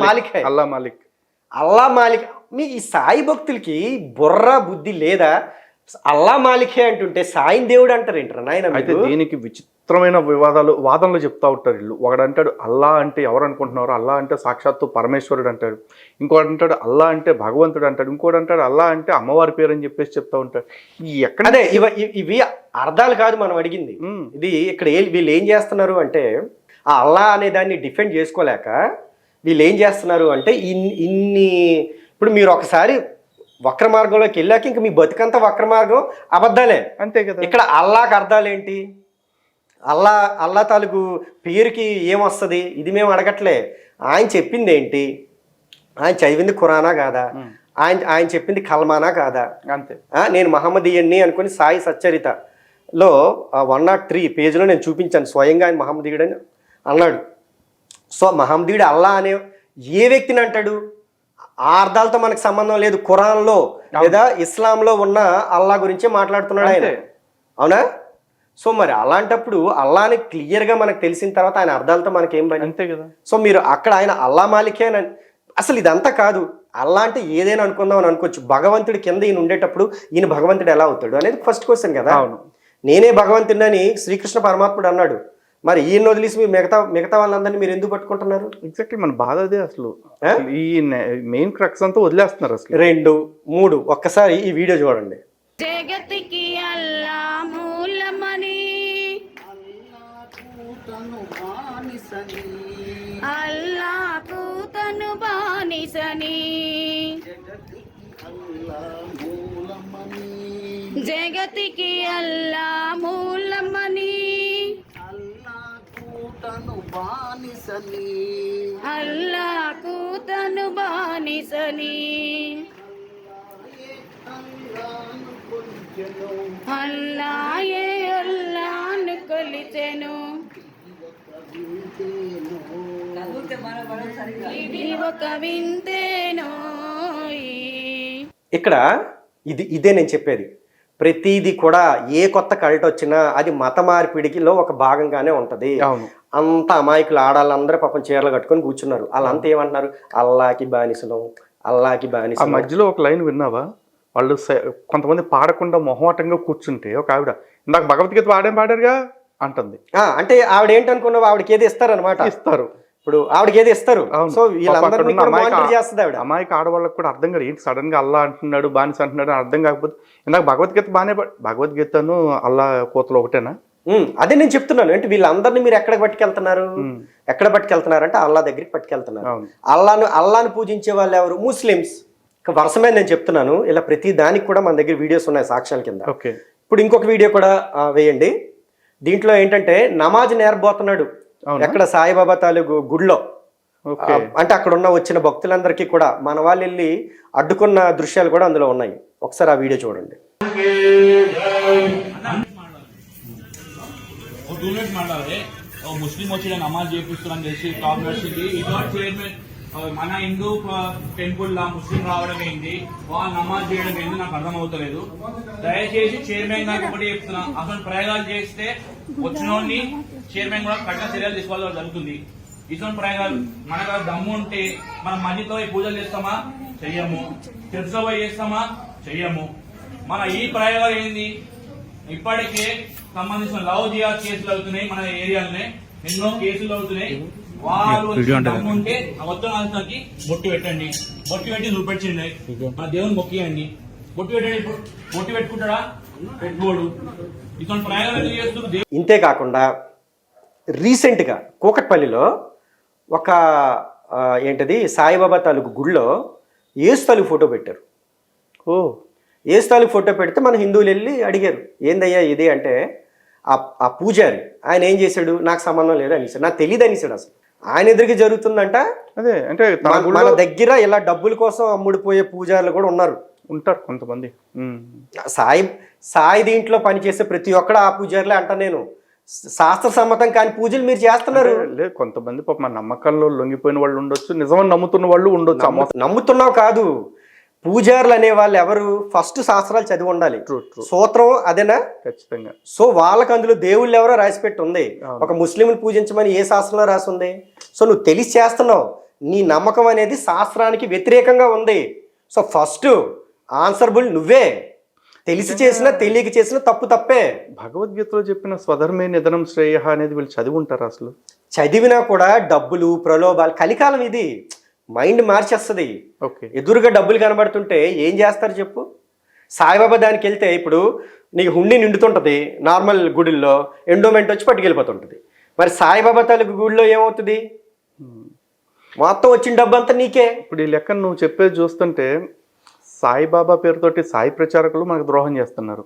మాలిక్. మీ ఈ సాయి భక్తులకి బుర్ర బుద్ధి లేదా? అల్లా మాలికే అంటుంటే సాయి దేవుడు అంటారు ఏంటారు నాయన? అయితే దీనికి విచిత్రమైన వాదనలు చెప్తా ఉంటారు వీళ్ళు. ఒకడంటాడు అల్లా అంటే ఎవరు అనుకుంటున్నారు, అల్లా అంటే సాక్షాత్తు పరమేశ్వరుడు అంటాడు. ఇంకోటి అంటాడు అల్లా అంటే భగవంతుడు అంటాడు. ఇంకోటి అంటాడు అల్లా అంటే అమ్మవారి పేరు అని చెప్పేసి చెప్తా ఉంటాడు. అదే ఇవి అర్థాలు కాదు మనం అడిగింది. ఇది ఇక్కడ వీళ్ళు ఏం చేస్తున్నారు అంటే, ఆ అల్లా అనే దాన్ని డిఫెండ్ చేసుకోలేక వీళ్ళు ఏం చేస్తున్నారు అంటే, ఇప్పుడు మీరు ఒకసారి వక్ర మార్గంలోకి వెళ్ళాక ఇంక మీ బతుకంతా వక్ర మార్గం అబద్ధాలే. అంతే కదా. ఇక్కడ అల్లాకి అర్థాలు ఏంటి? అల్లా తాలూకు పేరుకి ఏమొస్తుంది? ఇది మేము అడగట్లే. ఆయన చెప్పింది ఏంటి? ఆయన చదివింది ఖురానా కాదా, ఆయన చెప్పింది కల్మానా కాదా, అంతే. నేను మహమ్మదీయుణ్ణి అనుకుని సాయి సచ్చరితలో 103 పేజీలో నేను చూపించాను, స్వయంగా ఆయన మహమ్మదీయుడని అన్నాడు. సో మహమ్మదీయుడు అల్లా అనే ఏ వ్యక్తిని అంటాడు? ఆ అర్థాలతో మనకు సంబంధం లేదు. ఖురాన్లో లేదా ఇస్లాంలో ఉన్న అల్లా గురించే మాట్లాడుతున్నాడు ఆయన, అవునా? సో మరి అలాంటప్పుడు అల్లాని క్లియర్గా మనకు తెలిసిన తర్వాత ఆయన అర్థాలతో మనకేం పని? అంతే కదా. సో మీరు అక్కడ ఆయన అల్లా మాలికే అని అసలు ఇదంతా కాదు. అల్లా అంటే ఏదైనా అనుకుందాం అని అనుకోవచ్చు. భగవంతుడి కింద ఈయన ఉండేటప్పుడు ఈయన భగవంతుడు ఎలా అవుతాడు అనేది ఫస్ట్ క్వశ్చన్ కదా. అవును. నేనే భగవంతుడిని శ్రీకృష్ణ పరమాత్ముడు అన్నాడు. మరి ఈయన వదిలేసి మీరు మిగతా వాళ్ళందరినీ మీరు ఎందుకు పట్టుకుంటున్నారు? ఎగ్జాక్ట్లీ మన బాధ అదే. అసలు ఈ మెయిన్ క్రక్స్ అంతా వదిలేస్తున్నారు అసలు. 2, 3 ఒక్కసారి ఈ వీడియో చూడండి. జగతికి అల్లా మూలమని అల్లాకు తను బానిసని జగతికి అల్లా మూలమని అల్లాకు తను బానిసని అల్లాయే అల్లాను కొలిచెను ఇది ఒక వింతేనో. ఇక్కడ ఇదే నేను చెప్పేది. ప్రతిదీ కూడా ఏ కొత్త కల్ట్ వచ్చినా అది మత మార్పిడికిలో ఒక భాగంగానే ఉంటది. అంత అమాయకులు ఆడాళ్ళందరూ పాపం చీరలు కట్టుకొని కూర్చున్నారు. వాళ్ళంతా ఏమంటున్నారు? అల్లాకి బానిసలం, అల్లాకి బానిసలం. మధ్యలో ఒక లైన్ విన్నావా? వాళ్ళు కొంతమంది పాడకుండా మొహమాటంగా కూర్చుంటే ఒక ఆవిడ ఇందాక భగవద్గీత పాడారుగా అంటుంది. అంటే ఆవిడ ఏంటనుకున్నావు? ఆవిడకి ఏది ఇస్తారనమాట. ఇస్తారు. ఇప్పుడు ఆవిడకి ఏది ఇస్తారు. సో వీళ్ళందరినీ చేస్తుంది ఆవిడ. అమాయక ఆడవాళ్ళకి కూడా అర్థం కాదు. ఏంటి సడన్ గా అల్లా అంటున్నాడు, బానిస అంటున్నాడు అని అర్థం కాకపోతే ఇందాక భగవద్గీత భగవద్గీతను అల్లా కోతలు ఒకటేనా? అదే నేను చెప్తున్నాను. అంటే వీళ్ళందరినీ మీరు ఎక్కడికి పట్టుకెళ్తున్నారు? ఎక్కడ పట్టుకెళ్తున్నారు అంటే అల్లా దగ్గరికి పట్టుకెళ్తున్నారు. అల్లాను పూజించే వాళ్ళు ఎవరు? ముస్లిమ్స్. వరుసమే నేను చెప్తున్నాను. ఇలా ప్రతి దానికి కూడా మన దగ్గర వీడియోస్ ఉన్నాయి సాక్ష్యాల కింద. ఇప్పుడు ఇంకొక వీడియో కూడా వేయండి. దీంట్లో ఏంటంటే నమాజ్ నేర్బోతున్నాడు ఎక్కడ? సాయిబాబా తాలూకు గుడిలో. అంటే అక్కడ వచ్చిన భక్తులందరికీ కూడా మన వాళ్ళు వెళ్ళి అడ్డుకున్న దృశ్యాలు కూడా అందులో ఉన్నాయి. ఒకసారి ఆ వీడియో చూడండి. ముస్లిం వచ్చి నమాజ్ చేపిస్తున్నాను చేసి టాప్ నడిచింది. చైర్మన్ మన హిందూ టెంపుల్ లా ముస్లిం రావడం ఏంటి, వాళ్ళు నమాజ్ చేయడం ఏంటి నాకు అర్థమవుతలేదు. దయచేసి చైర్మన్ గారికి ఒకటి చెప్తున్నా, అసలు ప్రయోగాలు చేస్తే వచ్చిన చైర్మన్ కూడా కఠిన చర్యలు తీసుకోవాల్సి జరుగుతుంది. ఇటువంటి ప్రయోగాలు మనకు దమ్ము ఉంటే మనం మధ్యలో పూజలు చేస్తామా? చెయ్యము. చర్చలో పోయి చేస్తామా? చెయ్యము. మన ఈ ప్రయోగాలు ఏంది? ఇప్పటికే సంబంధించిన లవ్ జిహాద్ కేసులు అవుతున్నాయి. మన ఏరియాలోనే ఎన్నో కేసులు అవుతున్నాయి. వాళ్ళు దమ్ముంటే మొత్తం అంతకి బొట్టు పెట్టండి, బొట్టు పెట్టి చూపెట్టండి, మన దేవుని మొక్కియండి. బొట్టు పెట్టండి. బొట్టు పెట్టుకుంటాడా? పెట్టుకోడు. ఇటువంటి ప్రయోగాలు ఎందుకు చేస్తున్నారు? ఇంతే కాకుండా రీసెంట్గా కూకట్పల్లిలో ఒక ఏంటది సాయిబాబా తాలూకు గుడిలో యేసు తాలూకు ఫోటో పెట్టారు. యేసు తాలూకు ఫోటో పెడితే మన హిందువులు వెళ్ళి అడిగారు, ఏందయ్యా ఇది అంటే ఆ పూజారి ఆయన ఏం చేశాడు? నాకు సంబంధం లేదు అనేసాడు, నాకు తెలియదు అనేసాడు. అసలు ఆయన ఎదురుగా జరుగుతుందంట. అదే అంటే మన దగ్గర ఇలా డబ్బుల కోసం అమ్ముడిపోయే పూజారులు కూడా ఉంటారు కొంతమంది. సాయి దీంట్లో పనిచేసే ప్రతి ఒక్కడ ఆ పూజారులే అంట. నేను శాస్త్ర సమ్మతం కాని పూజలు మీరు చేస్తున్నారు. లేదు, కొంతమంది పాప మన నమ్మకాల్లో లొంగిపోయిన వాళ్ళు ఉండొచ్చు, నిజమని నమ్ముతున్న వాళ్ళు ఉండొచ్చు. నమ్ముతున్నావు కాదు, పూజారులు అనే వాళ్ళు ఎవరు? ఫస్ట్ శాస్త్రాలు చదివి ఉండాలి. సూత్రం అదేనా? ఖచ్చితంగా. సో వాళ్ళకి అందులో దేవుళ్ళు ఎవరో రాసిపెట్టి ఉంది. ఒక ముస్లింని పూజించమని ఏ శాస్త్రంలో రాసి ఉంది? సో నువ్వు తెలిసి చేస్తున్నావు. నీ నమ్మకం అనేది శాస్త్రానికి వ్యతిరేకంగా ఉంది. సో ఫస్ట్ ఆన్సర్బుల్ నువ్వే. తెలిసి చేసినా తెలియక చేసినా తప్పే. భగవద్గీతలో చెప్పిన స్వధర్మే నిధనం శ్రేయ అనేది వీళ్ళు చదివి ఉంటారు. అసలు చదివినా కూడా డబ్బులు, ప్రలోభాలు, కలికాలం ఇది. మైండ్ మార్చేస్తుంది. ఎదురుగా డబ్బులు కనబడుతుంటే ఏం చేస్తారు చెప్పు? సాయిబాబా దానికి వెళ్తే ఇప్పుడు నీకు హుండీ నిండుతుంటది నార్మల్ గుడిల్లో, ఎండోమెంట్ వచ్చి పట్టుకెళ్ళిపోతుంటది. మరి సాయిబాబా తాలూకు గుడిలో ఏమవుతుంది? మొత్తం వచ్చిన డబ్బు అంతా నీకే. ఇప్పుడు ఈ లెక్కను నువ్వు చెప్పేది చూస్తుంటే సాయిబాబా పేరుతోటి సాయి ప్రచారకులు మనకు ద్రోహం చేస్తున్నారు.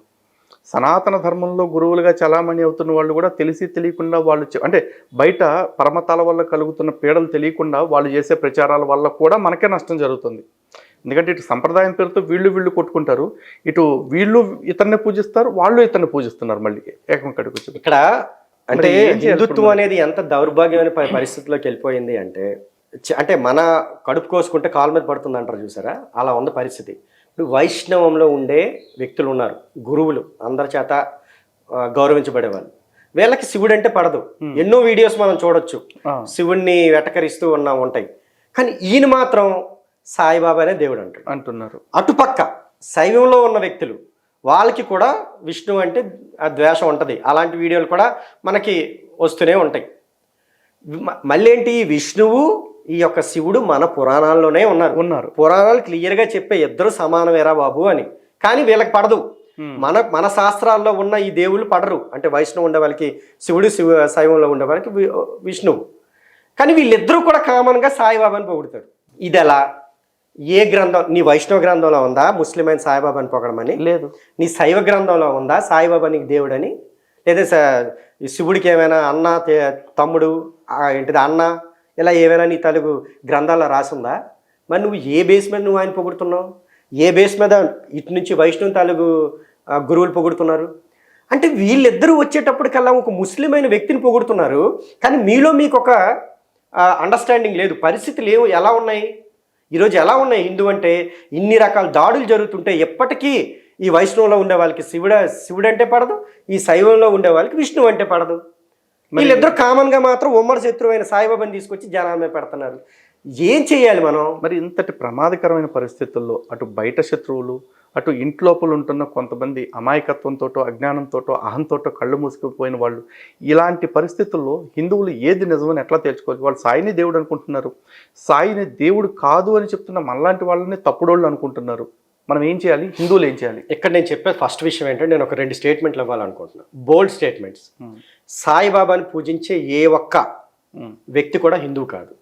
సనాతన ధర్మంలో గురువులుగా చలామణి అవుతున్న వాళ్ళు కూడా తెలిసి తెలియకుండా వాళ్ళు అంటే బయట పరమతాల వల్ల కలుగుతున్న పీడలు తెలియకుండా వాళ్ళు చేసే ప్రచారాల వల్ల కూడా మనకే నష్టం జరుగుతుంది. ఎందుకంటే ఇటు సంప్రదాయం పేరుతో వీళ్ళు కొట్టుకుంటారు, ఇటు వీళ్ళు ఇతన్ని పూజిస్తారు, వాళ్ళు ఇతన్ని పూజిస్తున్నారు, మళ్ళీ ఏకం కడుగు. ఇక్కడ అంటే మరి ఏం హిందుత్వం అనేది ఎంత దౌర్భాగ్యమైన పరిస్థితిలోకి వెళ్ళిపోయింది అంటే అంటే మన కడుపు కోసుకుంటే కాలు మీద పడుతుంది అంటారు చూసారా, అలా ఉంది పరిస్థితి. ఇప్పుడు వైష్ణవంలో ఉండే వ్యక్తులు ఉన్నారు, గురువులు అందరి చేత గౌరవించబడేవాళ్ళు. వీళ్ళకి శివుడు అంటే పడదు. ఎన్నో వీడియోస్ మనం చూడొచ్చు, శివుణ్ణి వెటకరిస్తూ ఉంటాయి. కానీ ఈయన మాత్రం సాయిబాబానే దేవుడు అంటున్నారు. అటుపక్క శైవంలో ఉన్న వ్యక్తులు వాళ్ళకి కూడా విష్ణు అంటే ఆ ద్వేషం ఉంటుంది. అలాంటి వీడియోలు కూడా మనకి వస్తూనే ఉంటాయి. మళ్ళీ ఏంటి, విష్ణువు ఈ యొక్క శివుడు మన పురాణాల్లోనే ఉన్నారు. పురాణాలు క్లియర్గా చెప్పే ఇద్దరు సమానమేరా బాబు అని. కానీ వీళ్ళకి పడదు. మన శాస్త్రాల్లో ఉన్న ఈ దేవుళ్ళు పడరు. అంటే వైష్ణవు ఉండే వాళ్ళకి శివుడు, శైవంలో ఉండే వాళ్ళకి విష్ణువు. కానీ వీళ్ళిద్దరూ కూడా కామన్గా సాయిబాబాని పొగుడుతారు. ఇది ఎలా? ఏ గ్రంథం? నీ వైష్ణవ గ్రంథంలో ఉందా ముస్లిం సాయిబాబాని పొగడమని? లేదు. నీ శైవ గ్రంథంలో ఉందా సాయిబాబా నీకు దేవుడని? లేదా శివుడికి ఏమైనా అన్న, తమ్ముడు, ఏంటిది అన్న, ఇలా ఏమైనా నీ తెలుగు గ్రంథాల్లో రాసిందా? మరి నువ్వు ఏ బేస్ మీద నువ్వు ఆయన పొగుడుతున్నావు? ఏ బేస్ మీద ఇటు నుంచి వైష్ణవ తెలుగు గురువులు పొగుడుతున్నారు? అంటే వీళ్ళిద్దరూ వచ్చేటప్పటికల్లా ఒక ముస్లిమైన వ్యక్తిని పొగుడుతున్నారు. కానీ మీలో మీకు ఒక అండర్స్టాండింగ్ లేదు. పరిస్థితులు ఎలా ఉన్నాయి ఈరోజు? ఎలా ఉన్నాయి? హిందూ అంటే ఇన్ని రకాల దాడులు జరుగుతుంటే ఎప్పటికీ ఈ వైష్ణవంలో ఉండే వాళ్ళకి శివుడు అంటే పడదు, ఈ శైవంలో ఉండే వాళ్ళకి విష్ణువు అంటే పడదు. వీళ్ళిద్దరూ కామన్గా మాత్రం ఉమ్మడి శత్రువైన సాయిబాబాని తీసుకొచ్చి జనాల మీద పెడుతున్నారు. ఏం చేయాలి మనం? మరి ఇంతటి ప్రమాదకరమైన పరిస్థితుల్లో అటు బయట శత్రువులు, అటు ఇంట్లోపల ఉంటున్న కొంతమంది అమాయకత్వంతోటో, అజ్ఞానంతోటో, అహంతోటో కళ్ళు మూసుకుపోయిన వాళ్ళు, ఇలాంటి పరిస్థితుల్లో హిందువులు ఏది నిజమని ఎట్లా తేల్చుకోవాలి? వాళ్ళు సాయిని దేవుడు అనుకుంటున్నారు, సాయిని దేవుడు కాదు అని చెప్తున్న మనలాంటి వాళ్ళని తప్పుడోళ్ళు అనుకుంటున్నారు. మనం ఏం చేయాలి? హిందువులు ఏం చేయాలి? ఇక్కడ నేను చెప్పే ఫస్ట్ విషయం ఏంటంటే, నేను ఒక 2 స్టేట్మెంట్లు ఇవ్వాలనుకుంటున్నాను, బోల్డ్ స్టేట్మెంట్స్. సాయిబాబాని పూజించే ఏ ఒక్క వ్యక్తి కూడా హిందువు కాదు.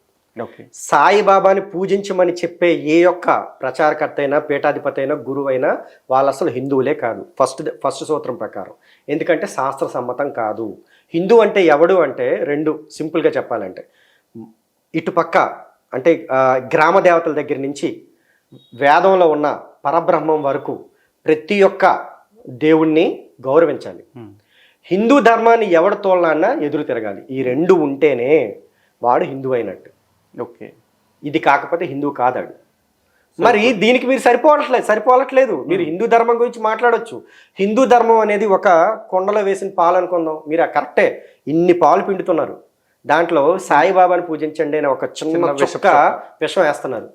సాయిబాబాని పూజించమని చెప్పే ఏ ఒక్క ప్రచారకర్త అయినా, పీఠాధిపతి అయినా, గురువు అయినా వాళ్ళు అసలు హిందువులే కాదు ఫస్ట్ సూత్రం ప్రకారం. ఎందుకంటే శాస్త్ర సమ్మతం కాదు. హిందూ అంటే ఎవడు అంటే 2 సింపుల్గా చెప్పాలంటే, ఇటుపక్క అంటే గ్రామ దేవతల దగ్గర నుంచి వేదంలో ఉన్న పరబ్రహ్మం వరకు ప్రతి ఒక్క దేవుణ్ణి గౌరవించాలి. హిందూ ధర్మాన్ని ఎవడు తోలనా ఎదురు తిరగాలి. ఈ 2 ఉంటేనే వాడు హిందువు అయినట్టు. ఓకే, ఇది కాకపోతే హిందువు కాదాడు. మరి దీనికి మీరు సరిపోవట్లేదు. మీరు హిందూ ధర్మం గురించి మాట్లాడొచ్చు. హిందూ ధర్మం అనేది ఒక కొండలో వేసిన పాలు అనుకుందాం. మీరు కరెక్టే, ఇన్ని పాలు పిండుతున్నారు, దాంట్లో సాయిబాబాని పూజించండి అని ఒక చిన్న చుక్క విషం వేస్తున్నారు.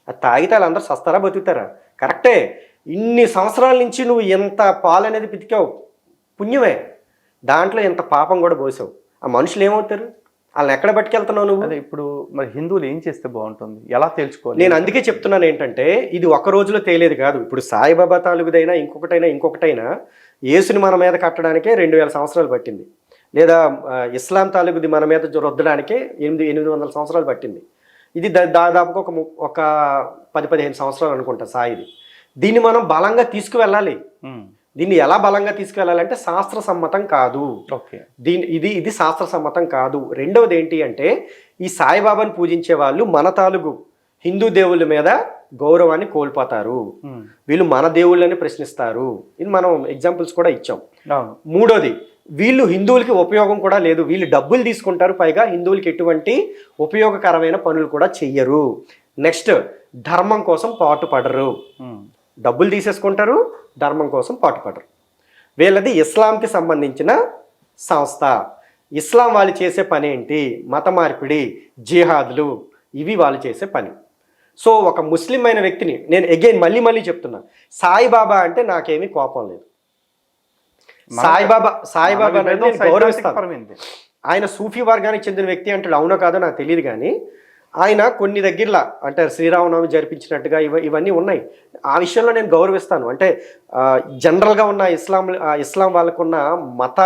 అది తాగితే వాళ్ళందరూ సస్తారా, బతుకుతారా? కరెక్టే, ఇన్ని సంవత్సరాల నుంచి నువ్వు ఎంత పాలు అనేది పితికావు, పుణ్యమే. దాంట్లో ఎంత పాపం కూడా పోసావు. ఆ మనుషులు ఏమవుతారు? వాళ్ళని ఎక్కడ పట్టుకెళ్తున్నావు నువ్వు? అదే ఇప్పుడు మరి హిందువులు ఏం చేస్తే బాగుంటుంది, ఎలా తేల్చుకోవాలి? నేను అందుకే చెప్తున్నాను ఏంటంటే, ఇది ఒక రోజులో తేలేదు కాదు. ఇప్పుడు సాయిబాబా తాలూకుదైనా ఇంకొకటైనా యేసుని మన మీద కట్టడానికే 2000 సంవత్సరాలు పట్టింది. లేదా ఇస్లాం తాలూకుది మన మీద రుద్దడానికే 800 సంవత్సరాలు పట్టింది. ఇది దాదాపుగా ఒక 10-15 సంవత్సరాలు అనుకుంటా సాయిది. దీన్ని మనం బలంగా తీసుకువెళ్ళాలి. దీన్ని ఎలా బలంగా తీసుకెళ్ళాలంటే శాస్త్ర సమ్మతం కాదు. ఇది శాస్త్ర సమ్మతం కాదు. రెండవది ఏంటి అంటే, ఈ సాయిబాబాని పూజించే వాళ్ళు మన తాలూకు హిందూ దేవుళ్ళ మీద గౌరవాన్ని కోల్పోతారు. వీళ్ళు మన దేవుళ్ళని ప్రశ్నిస్తారు. ఇది మనం ఎగ్జాంపుల్స్ కూడా ఇచ్చాం. మూడోది, వీళ్ళు హిందువులకి ఉపయోగం కూడా లేదు. వీళ్ళు డబ్బులు తీసుకుంటారు, పైగా హిందువులకి ఎటువంటి ఉపయోగకరమైన పనులు కూడా చెయ్యరు. నెక్స్ట్, ధర్మం కోసం పాటుపడరు. డబ్బులు తీసేసుకుంటారు, ధర్మం కోసం పాటుపడరు. వీళ్ళది ఇస్లాంకి సంబంధించిన సంస్థ. ఇస్లాం వాళ్ళు చేసే పని ఏంటి? మత మార్పిడి, జిహాదులు, ఇవి వాళ్ళు చేసే పని. సో ఒక ముస్లిం అయిన వ్యక్తిని నేను మళ్ళీ చెప్తున్నా, సాయిబాబా అంటే నాకేమీ కోపం లేదు. సాయిబాబా నేను గౌరవిస్తాను. ఆయన సూఫీ వర్గానికి చెందిన వ్యక్తి అంటే అవునో కాదో నాకు తెలియదు. కానీ ఆయన కొన్ని దగ్గరలా అంటే శ్రీరామనవమి జరిపించినట్టుగా ఇవన్నీ ఉన్నాయి. ఆ విషయంలో నేను గౌరవిస్తాను. అంటే జనరల్గా ఉన్న ఇస్లాం వాళ్ళకున్న మత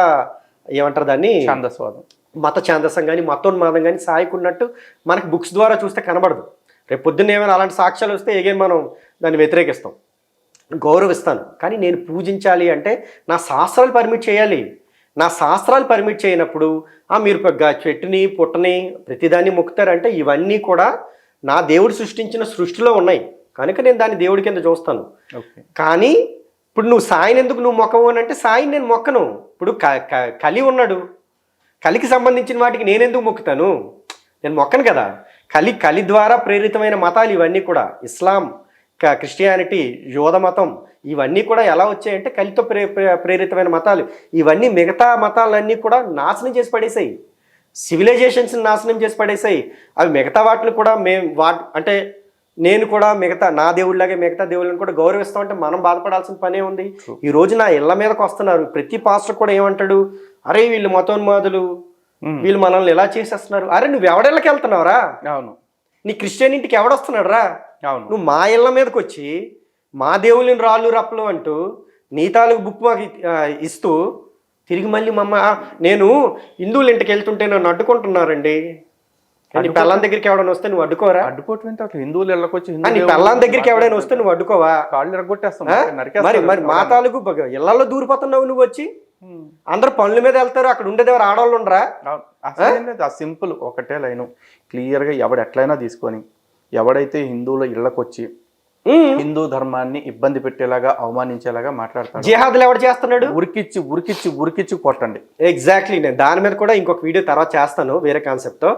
ఏమంటారు దాన్ని, మత ఛాందసం కానీ మతోన్మాదం కానీ సాయికి ఉన్నట్టు మనకి బుక్స్ ద్వారా చూస్తే కనబడదు. రేపు పొద్దున్న ఏమైనా అలాంటి సాక్ష్యాలు వస్తే మనం దాన్ని వ్యతిరేకిస్తాం. గౌరవిస్తాను. కానీ నేను పూజించాలి అంటే నా శాస్త్రాలు పర్మిట్ చేయాలి. నా శాస్త్రాలు పర్మిట్ చేయనప్పుడు మీరు చెట్టుని పుట్టని ప్రతిదాన్ని మొక్కుతారంటే ఇవన్నీ కూడా నా దేవుడు సృష్టించిన సృష్టిలో ఉన్నాయి కనుక నేను దాన్ని దేవుడి కింద చూస్తాను. కానీ ఇప్పుడు నువ్వు సాయిని ఎందుకు నువ్వు మొక్కవు అని అంటే సాయిని నేను మొక్కను. ఇప్పుడు కలి ఉన్నాడు, కలికి సంబంధించిన వాటికి నేనెందుకు మొక్కుతాను? నేను మొక్కను కదా. కలి ద్వారా ప్రేరితమైన మతాలు ఇవన్నీ కూడా, ఇస్లాం, క్రిస్టియానిటీ, యోధ మతం, ఇవన్నీ కూడా ఎలా వచ్చాయంటే కలితో ప్రేరితమైన మతాలు. ఇవన్నీ మిగతా మతాలన్నీ కూడా నాశనం చేసి పడేసాయి, సివిలైజేషన్స్ని నాశనం చేసి పడేసాయి. అవి మిగతా వాటిని కూడా అంటే నేను కూడా మిగతా నా దేవుళ్ళలాగే మిగతా దేవుళ్ళని కూడా గౌరవిస్తామంటే మనం బాధపడాల్సిన పనే ఉంది. ఈ రోజు నా ఇళ్ల మీదకి వస్తున్నారు, ప్రతి పాస్టర్ కూడా ఏమంటాడు, అరే వీళ్ళు మతోన్మాదులు, వీళ్ళు మనల్ని ఎలా చేసేస్తున్నారు. అరే నువ్వు ఎవడెళ్ళకి వెళ్తున్నావురా? అవును. నీ క్రిస్టియన్ ఇంటికి ఎవడొస్తున్నాడు రా? నువ్వు మా ఇళ్ళ మీదకి వచ్చి మా దేవుళ్ళని రాళ్ళు రప్పలు అంటూ నీ తాలూకు బుక్ మాకు ఇస్తూ తిరిగి మళ్ళీ నేను హిందువుల ఇంటికి వెళ్తుంటే నన్ను అడ్డుకుంటున్నారండి. నీ పెళ్ళాం దగ్గరికి ఎవడైనా వస్తే నువ్వు అడ్డుకోరా? అడ్డుకోవటం ఏంటి? హిందువులు వెళ్ళకొచ్చి నీ పెళ్ళాం దగ్గరికి ఎవడైనా వస్తే నువ్వు అడ్డుకోవా? కాళ్ళు ఎరగొట్టేస్తాం. మరి మా తాలూకు ఇళ్లలో దూరిపోతున్నావు నువ్వు వచ్చి. అందరు పనుల మీద వెళ్తారు, అక్కడ ఉండేది ఎవరు ఆడవాళ్ళు ఉండరా? ఆ సింపుల్ ఒకటే లైను క్లియర్గా ఎవడు ఎట్లయినా తీసుకొని ఎవడైతే హిందువుల ఇళ్లకొచ్చి హిందూ ధర్మాన్ని ఇబ్బంది పెట్టేలాగా అవమానించేలాగా మాట్లాడతాడు. జిహాదులు ఎవడు చేస్తున్నాడు? ఉరికిచ్చి ఉరికిచ్చి ఉరికిచ్చి కొట్టండి. ఎగ్జాక్ట్లీ. నేను దాని మీద కూడా ఇంకొక వీడియో తర్వాత చేస్తాను వేరే కాన్సెప్ట్తో.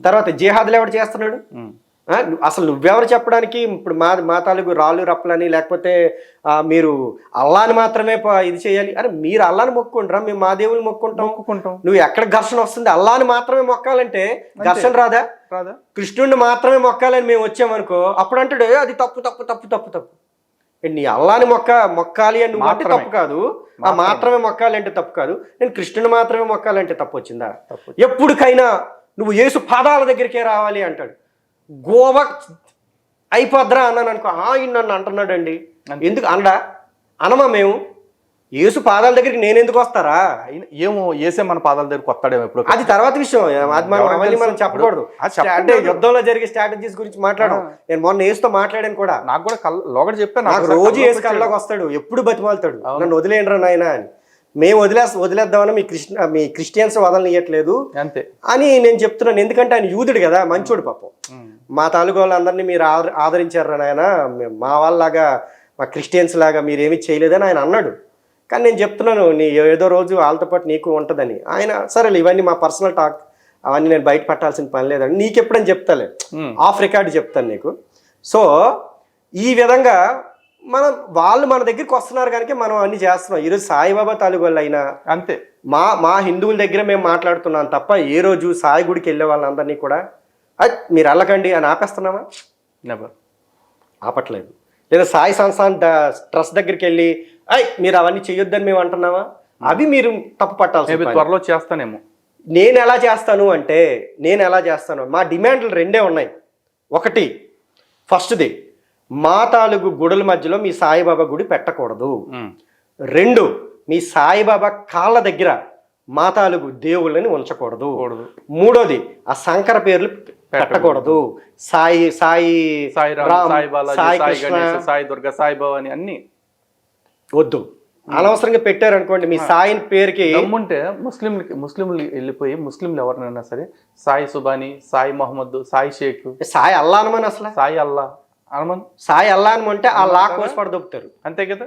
తర్వాత జిహాదులు ఎవడు చేస్తున్నాడు? అసలు నువ్వెవరు చెప్పడానికి? ఇప్పుడు మా తాలూకు రాళ్ళు రప్పలని లేకపోతే మీరు అల్లాని మాత్రమే ఇది చేయాలి. అరే మీరు అల్లాని మొక్కుంటారా? మేము మా దేవుని మొక్కుంటాం. నువ్వు ఎక్కడ ఘర్షణ వస్తుంది? అల్లాని మాత్రమే మొక్కాలంటే ఘర్షణ రాదా? కృష్ణుడిని మాత్రమే మొక్కాలని మేము వచ్చామనుకో, అప్పుడు అంటాడు అది తప్పు తప్పు తప్పు తప్పు తప్పు. నీ అల్లాని మొక్కాలి అని నువ్వు అంటే తప్పు కాదు, మాత్రమే మొక్కాలి అంటే తప్పు కాదు. నేను కృష్ణుని మాత్రమే మొక్కాలంటే తప్పు వచ్చిందా? ఎప్పటికైనా నువ్వు యేసు పాదాల దగ్గరికే రావాలి అంటాడు. గోవా అయిపోద్రా అన్నాను అనుకో, నన్ను అంటున్నాడండి. ఎందుకు అనమా మేము? యేసు పాదాల దగ్గరికి నేను ఎందుకు వస్తారా? ఏమో ఏసే మన పాదాల దగ్గరికి వస్తాడేమో ఎప్పుడు, అది తర్వాత విషయం. అది మనం చెప్పకూడదు. అంటే యుద్ధంలో జరిగే స్ట్రాటజీస్ గురించి మాట్లాడడం. నేను మొన్న ఏసుతో మాట్లాడాను కూడా. నాకు కూడా లోగడ చెప్పాను, నాకు రోజు ఏసు కళ్ళలోకి వస్తాడు, ఎప్పుడు బతిమాలుతాడు, నన్ను వదిలేయండిరా నాయన అని. మేము వదిలేద్దామని మీ క్రిస్టియన్స్ వదలనియట్లేదు అంతే అని నేను చెప్తున్నాను. ఎందుకంటే ఆయన యూదుడు కదా, మంచోడు పాపం. మా తాలూకు వాళ్ళందరినీ మీరు ఆదరించారు నాయన, మా వాళ్ళలాగా మా క్రిస్టియన్స్ లాగా మీరేమీ చేయలేదని ఆయన అన్నాడు. కానీ నేను చెప్తున్నాను, నీ ఏదో రోజు వాళ్ళతో పాటు నీకు ఉంటుందని. ఆయన సరే ఇవన్నీ మా పర్సనల్ టాక్, అవన్నీ నేను బయట పెట్టాల్సిన పని లేదని నీకు ఎప్పుడని చెప్తాలే, ఆఫ్ రికార్డ్ చెప్తాను నీకు. సో ఈ విధంగా వాళ్ళు మన దగ్గరికి వస్తున్నారు కనుక మనం అన్ని చేస్తున్నాం. ఈరోజు సాయిబాబా తాలూకు వాళ్ళు అయినా అంతే, మా హిందువుల దగ్గర మేము మాట్లాడుతున్నాం తప్ప ఏ రోజు సాయి గుడికి వెళ్ళే వాళ్ళందరినీ కూడా మీరు వెళ్ళకండి అని ఆపేస్తున్నామా? నెవర్, ఆపట్లేదు. లేదా సాయి సంస్థాన్ ట్రస్ట్ దగ్గరికి వెళ్ళి మీరు అవన్నీ చేయొద్దని మేము అంటున్నావా? అవి మీరు తప్పు పట్టాల్సి. త్వరలో చేస్తానేమో. నేను ఎలా చేస్తాను మా డిమాండ్లు రెండే ఉన్నాయి. ఒకటి, ఫస్ట్ది మా తాలూకు గుడుల మధ్యలో మీ సాయిబాబా గుడి పెట్టకూడదు. 2, మీ సాయిబాబా కాళ్ళ దగ్గర మా తాలూకు దేవుళ్ళని ఉంచకూడదు. 3, ఆ శంకర పేర్లు పెట్టకూడదు. సాయి రామ్, సాయి కృష్ణ, సాయి దుర్గా, సాయి భవాని అన్ని వద్దు. అనవసరంగా పెట్టారనుకోండి మీ సాయి పేరుకి. దమ్ముంటే ముస్లింలు వెళ్ళిపోయి ముస్లింలు ఎవరినైనా సరే సాయి సుబాని, సాయి మహమ్మద్, సాయి షేక్, సాయి అల్లా అనమని, అసలు సాయి అల్లా అనమన్, సాయి అల్లా అనమంటే ఆ లా కోసి పడదొప్పుతారు అంతే కదా.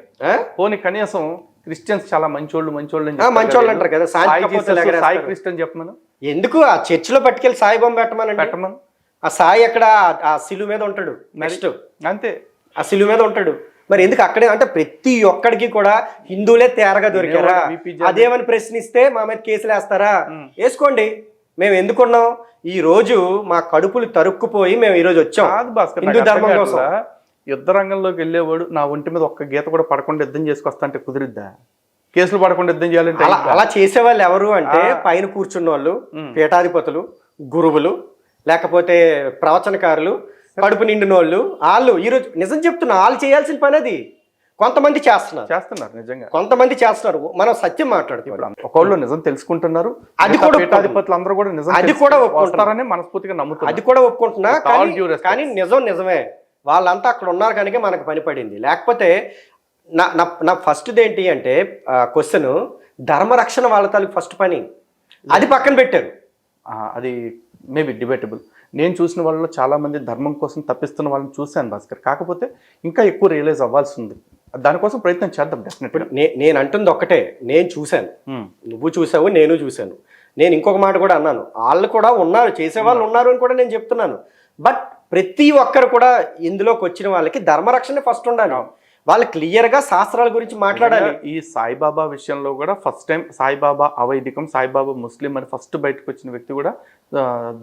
పోనీ కనీసం క్రిస్టియన్స్ చాలా మంచోళ్ళు మంచోళ్ళు అంటారు కదా, సాయి క్రిస్టియన్ చెప్పమను. ఎందుకు ఆ చర్చిలో పట్టుకెళ్ళి సాయి బొమ్మ పెట్టమని. ఆ సాయి అక్కడ ఆ సిలువ మీద ఉంటాడు, నెక్స్ట్ అంతే ఆ సిలువ మీద ఉంటాడు. మరి ఎందుకు అక్కడే అంటే ప్రతి ఒక్కడికి కూడా హిందువులే తేరగా దొరికారా? అదేమని ప్రశ్నిస్తే మా మీద కేసులు వేస్తారా? వేసుకోండి, మేము ఎందుకున్నాం? ఈ రోజు మా కడుపులు తరుక్కుపోయి మేము ఈ రోజు వచ్చాం హిందూ ధర్మం కోసం. యుద్ధ రంగంలోకి వెళ్ళేవాడు నా ఒంటి మీద ఒక్క గీత కూడా పడకుండా యుద్ధం చేసుకొస్తా అంటే కుదిరిద్దా? కేసులు పడకుండా యుద్ధం చేయాలంటే అలా చేసేవాళ్ళు ఎవరు అంటే పైన కూర్చున్న వాళ్ళు, పీఠాధిపతులు, గురువులు, లేకపోతే ప్రవచనకారులు, కడుపు నిండిన వాళ్ళు ఈరోజు నిజం చెప్తున్నా, వాళ్ళు చేయాల్సిన పని అది. కొంతమంది చేస్తున్నారు నిజంగా, కొంతమంది చేస్తున్నారు. మనం సత్యం మాట్లాడుతున్నాం, ఒకళ్ళు నిజం తెలుసుకుంటున్నారు. అది కూడా పీఠాధిపతులు అందరూ కూడా నిజం, అది కూడా ఒప్పుకుంటారని మనస్ఫూర్తిగా నమ్ముతున్నారు. అది కూడా ఒప్పుకుంటున్నా. కానీ నిజమే, వాళ్ళంతా అక్కడ ఉన్నారు కనుక మనకు పని పడింది. లేకపోతే నా నా నా ఫస్ట్ది ఏంటి అంటే క్వశ్చన్, ధర్మరక్షణ వాళ్ళ తాలూకు ఫస్ట్ పని, అది పక్కన పెట్టారు. అది మేబీ డిబేటబుల్. నేను చూసిన వాళ్ళలో చాలామంది ధర్మం కోసం తప్పిస్తున్న వాళ్ళని చూశాను భాస్కర్. కాకపోతే ఇంకా ఎక్కువ రియలైజ్ అవ్వాల్సి ఉంది. దానికోసం ప్రయత్నం చేద్దాం డెఫినెట్గా. నేను అంటుంది ఒక్కటే, నేను చూశాను, నువ్వు చూసావు, నేను చూశాను. నేను ఇంకొక మాట కూడా అన్నాను, వాళ్ళు కూడా ఉన్నారు, చేసేవాళ్ళు ఉన్నారు అని కూడా నేను చెప్తున్నాను. బట్ ప్రతి ఒక్కరు కూడా ఇందులోకి వచ్చిన వాళ్ళకి ధర్మరక్షణ ఫస్ట్ ఉండాలి. వాళ్ళు క్లియర్గా శాస్త్రాల గురించి మాట్లాడాలి. ఈ సాయిబాబా విషయంలో కూడా ఫస్ట్ టైం సాయిబాబా అవైదికం, సాయిబాబా ముస్లిం అని ఫస్ట్ బయటకు వచ్చిన వ్యక్తి కూడా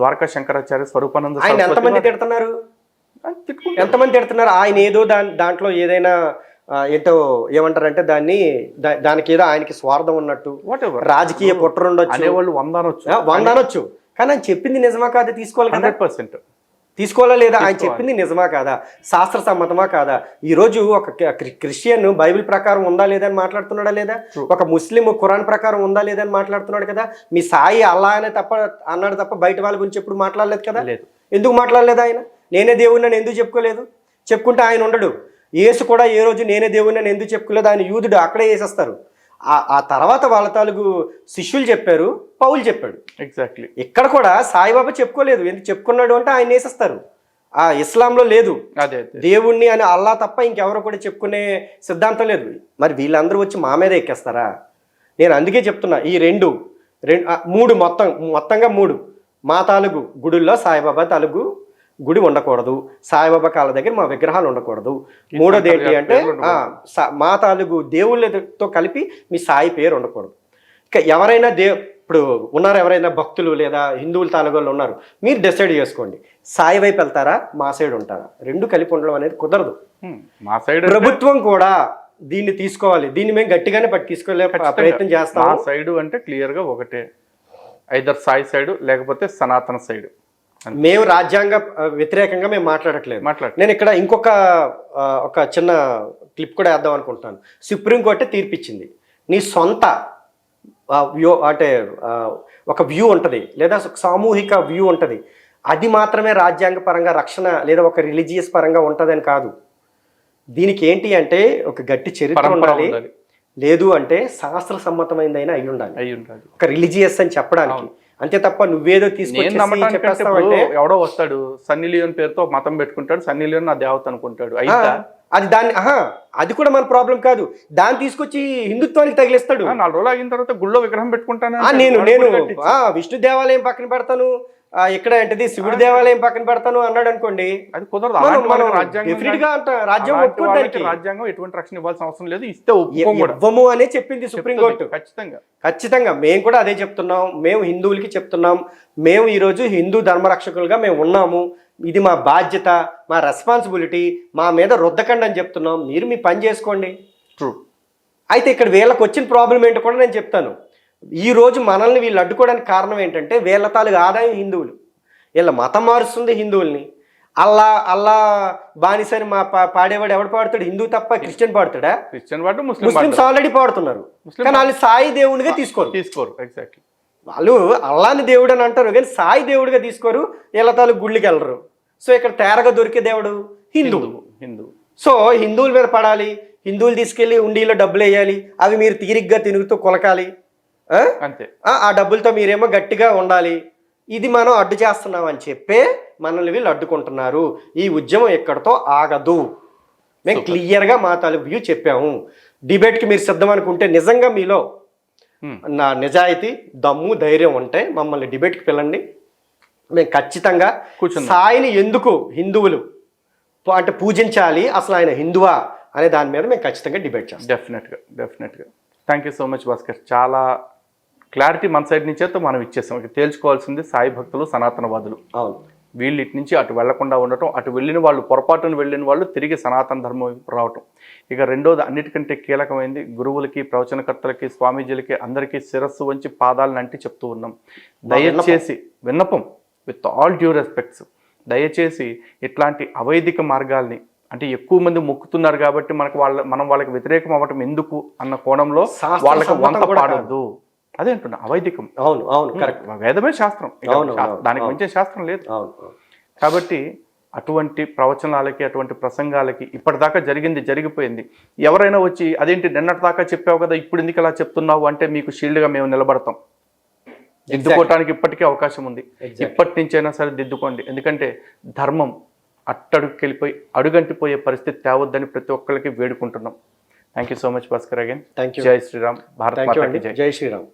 ద్వారకా శంకరాచార్య స్వరూపానంద. ఆయన ఎంతమంది తిడుతున్నారు, ఎంతమంది తిడుతున్నారు? ఆయన ఏదో దాంట్లో ఏదైనా ఏంటో ఏమంటారంటే దానికి ఏదో ఆయనకి స్వార్థం ఉన్నట్టు, రాజకీయ కుట్ర ఉండొచ్చు, అనేవాళ్ళు 100 అనొచ్చు. కానీ ఆయన చెప్పింది నిజమా కాదా తీసుకోవాలి కదా, 100% తీసుకోవాలా లేదా? ఆయన చెప్పింది నిజమా కాదా, శాస్త్ర సమ్మతమా కాదా? ఈ రోజు ఒక క్రిస్టియన్ బైబిల్ ప్రకారం ఉందా లేదా అని మాట్లాడుతున్నాడా లేదా? ఒక ముస్లిం ఖురాన్ ప్రకారం ఉందా లేదా అని మాట్లాడుతున్నాడు కదా. మీ సాయి అల్లా అనే అన్నాడు తప్ప బయట వాళ్ళ గురించి ఎప్పుడు మాట్లాడలేదు కదా. ఎందుకు మాట్లాడలేదు ఆయన? నేనే దేవుడిని అని ఎందుకు చెప్పుకోలేదు? చెప్పుకుంటే ఆయన ఉండడు. యేసు కూడా ఏ రోజు నేనే దేవుడిని అని ఎందుకు చెప్పుకోలేదు? ఆయన యూదుడు, అక్కడే వేసేస్తారు. ఆ తర్వాత వాళ్ళ తాలూకు శిష్యులు చెప్పారు, పౌలు చెప్పాడు. ఎగ్జాక్ట్లీ. ఇక్కడ కూడా సాయిబాబా చెప్పుకోలేదు. ఎందుకు చెప్పుకున్నాడు అంటే ఆయన వేసేస్తారు. ఆ ఇస్లాంలో లేదు, దేవుణ్ణి అని అల్లా తప్ప ఇంకెవరో కూడా చెప్పుకునే సిద్ధాంతం లేదు. మరి వీళ్ళందరూ వచ్చి మా మీద ఎక్కేస్తారా? నేను అందుకే చెప్తున్నా, ఈ మూడు మొత్తంగా 3 మా తాలూకు గుడుల్లో సాయిబాబా తాలూకు గుడి ఉండకూడదు, సాయిబాబా కాళ్ళ దగ్గర మా విగ్రహాలు ఉండకూడదు. 3వది ఏంటి అంటే మా తాలూకు దేవుళ్ళతో కలిపి మీ సాయి పేరు ఉండకూడదు. ఇక ఎవరైనా ఇప్పుడు ఉన్నారు, ఎవరైనా భక్తులు లేదా హిందువుల తాలూకు ఉన్నారు, మీరు డిసైడ్ చేసుకోండి, సాయి వైపు వెళ్తారా, మా సైడ్ ఉంటారా? 2 కలిపి ఉండడం అనేది కుదరదు. మా సైడ్ ప్రభుత్వం కూడా దీన్ని తీసుకోవాలి. దీన్ని మేము గట్టిగానే తీసుకోలే ప్రయత్నం చేస్తాం. మా సైడ్ అంటే క్లియర్గా ఒకటే, ఐదర్ సాయి సైడ్ లేకపోతే సనాతన సైడ్. మేము రాజ్యాంగ వ్యతిరేకంగా మేము మాట్లాడట్లేదు. నేను ఇక్కడ ఒక చిన్న క్లిప్ కూడా వేద్దాం అనుకుంటున్నాను. సుప్రీంకోర్టే తీర్పిచ్చింది, నీ సొంత అంటే ఒక వ్యూ ఉంటుంది లేదా సామూహిక వ్యూ ఉంటుంది, అది మాత్రమే రాజ్యాంగ పరంగా రక్షణ లేదా ఒక రిలీజియస్ పరంగా ఉంటుందని కాదు. దీనికి ఏంటి అంటే ఒక గట్టి చరిత్ర ఉండాలి, లేదు అంటే శాస్త్ర సమ్మతమైందైనా అయి ఉండాలి ఒక రిలీజియస్ అని చెప్పడానికి. అంతే తప్ప నువ్వేదో తీసుకొచ్చి ఎవడో వస్తాడు సన్నీ లియోన్ పేరుతో మతం పెట్టుకుంటాడు, సన్నీ లియోన్ నా దేవత అనుకుంటాడు, అది అది కూడా మన ప్రాబ్లం కాదు. దాన్ని తీసుకొచ్చి హిందుత్వానికి తగిలిస్తాడు. 4 రోజులు ఆగిన తర్వాత గుళ్ళో విగ్రహం పెట్టుకుంటాను, నేను విష్ణు దేవాలయం పక్కన పెడతాను, ఇక్కడ ఏంటిది శివుడి దేవాలయం పక్కన పెడతాను అన్నాడు అనుకోండి, అది కుదరదు. రాజ్యాంగం ఎటువంటి రక్షణ ఇవ్వాల్సిన అవసరం లేదు, ఇస్తే ఇవ్వము అనే చెప్పింది సుప్రీంకోర్టు. ఖచ్చితంగా మేము కూడా అదే చెప్తున్నాం. మేము హిందువులకి చెప్తున్నాం, మేము ఈరోజు హిందూ ధర్మరక్షకులుగా మేము ఉన్నాము, ఇది మా బాధ్యత, మా రెస్పాన్సిబిలిటీ, మా మీద రుద్దకండి అని చెప్తున్నాం. మీరు మీ పని చేసుకోండి. ట్రూ. అయితే ఇక్కడ వీళ్ళకి వచ్చిన ప్రాబ్లం ఏంటో కూడా నేను చెప్తాను. ఈ రోజు మనల్ని వీళ్ళు అడ్డుకోవడానికి కారణం ఏంటంటే వీళ్ళ తాలూకు ఆదాయం హిందువులు, వీళ్ళ మతం మారుస్తుంది హిందువుల్ని. అల్లా బానిసని మా పాడేవాడు ఎవడు పాడుతాడు? హిందూ తప్ప క్రిస్టియన్ పాడుతాడా? క్రిస్టియన్ పాడు, ముస్లిమ్స్ ఆల్రెడీ పాడుతున్నారు. కానీ వాళ్ళు సాయి దేవుడిగా తీసుకోరు. ఎగ్జాక్ట్లీ. వాళ్ళు అల్లాని దేవుడు అని అంటారు కానీ సాయి దేవుడిగా తీసుకోరు, వీళ్ళ తాలూకు గుళ్ళకి వెళ్ళరు. సో ఇక్కడ తేరగా దొరికే దేవుడు హిందువు. సో హిందువుల మీద పడాలి, హిందువులు తీసుకెళ్లి ఉండిలో డబ్బులు వేయాలి, అవి మీరు తీరిగ్గా తిరుగుతూ కొలకాలి, అంతే. ఆ డబ్బులతో మీరేమో గట్టిగా ఉండాలి. ఇది మనం అడ్డు చేస్తున్నాం అని చెప్పే మనల్ని వీళ్ళు అడ్డుకుంటున్నారు. ఈ ఉద్యమం ఎక్కడితో ఆగదు. మేము క్లియర్గా మా తాలూకు వ్యూ చెప్పాము. డిబేట్కి మీరు సిద్ధం అనుకుంటే, నిజంగా మీలో నా నిజాయితీ, దమ్ము, ధైర్యం ఉంటే మమ్మల్ని డిబేట్కి పిలండి. మేము ఖచ్చితంగా సాయిని ఎందుకు హిందువులు అంటే పూజించాలి, అసలు ఆయన హిందువా అనే దాని మీద మేము ఖచ్చితంగా డిబేట్ చేస్తాం. డెఫినెట్గా. Thank you so much Bhaskar. చాలా క్లారిటీ మన సైడ్ నుంచే మనం ఇచ్చేసాం. ఇక తేల్చుకోవాల్సింది సాయి భక్తులు, సనాతనవాదులు. అవును, వీళ్ళు ఇటు నుంచి అటు వెళ్లకుండా ఉండటం, అటు వెళ్ళిన వాళ్ళు, పొరపాటును వెళ్ళిన వాళ్ళు తిరిగి సనాతన ధర్మం రావటం. ఇక రెండోది అన్నిటికంటే కీలకమైంది, గురువులకి, ప్రవచనకర్తలకి, స్వామీజీలకి అందరికీ శిరస్సు వంచి పాదాలను అంటి చెప్తూ ఉన్నాం. దయచేసి విన్నపం, విత్ ఆల్ డ్యూ రెస్పెక్ట్స్, దయచేసి ఇట్లాంటి అవైదిక మార్గాల్ని, అంటే ఎక్కువ మంది మొక్కుతున్నారు కాబట్టి మనం వాళ్ళకి వ్యతిరేకం అవ్వటం ఎందుకు అన్న కోణంలో వాళ్ళకి వంత పాడద్దు. అదే అంటున్నా, అవైదికం. అవును, కరెక్ట్. వేదమే శాస్త్రం, దానికి మించే శాస్త్రం లేదు. కాబట్టి అటువంటి ప్రవచనాలకి అటువంటి ప్రసంగాలకి ఇప్పటిదాకా జరిగిపోయింది. ఎవరైనా వచ్చి అదేంటి నిన్నటి దాకా చెప్పావు కదా ఇప్పుడు ఎందుకు ఇలా చెప్తున్నావు అంటే మీకు షీల్డ్గా మేము నిలబడతాం. దిద్దుకోవటానికి ఇప్పటికీ అవకాశం ఉంది. ఇప్పటి నుంచైనా సరే దిద్దుకోండి. ఎందుకంటే ధర్మం అట్టడుగుకెళ్ళిపోయి అడుగంటిపోయే పరిస్థితి తేవద్దని ప్రతి ఒక్కరికి వేడుకుంటున్నాం. Thank you so much Bhaskar again. Thank you. జై శ్రీరామ్. భారత్ మాతాకి జై. జై శ్రీరామ్.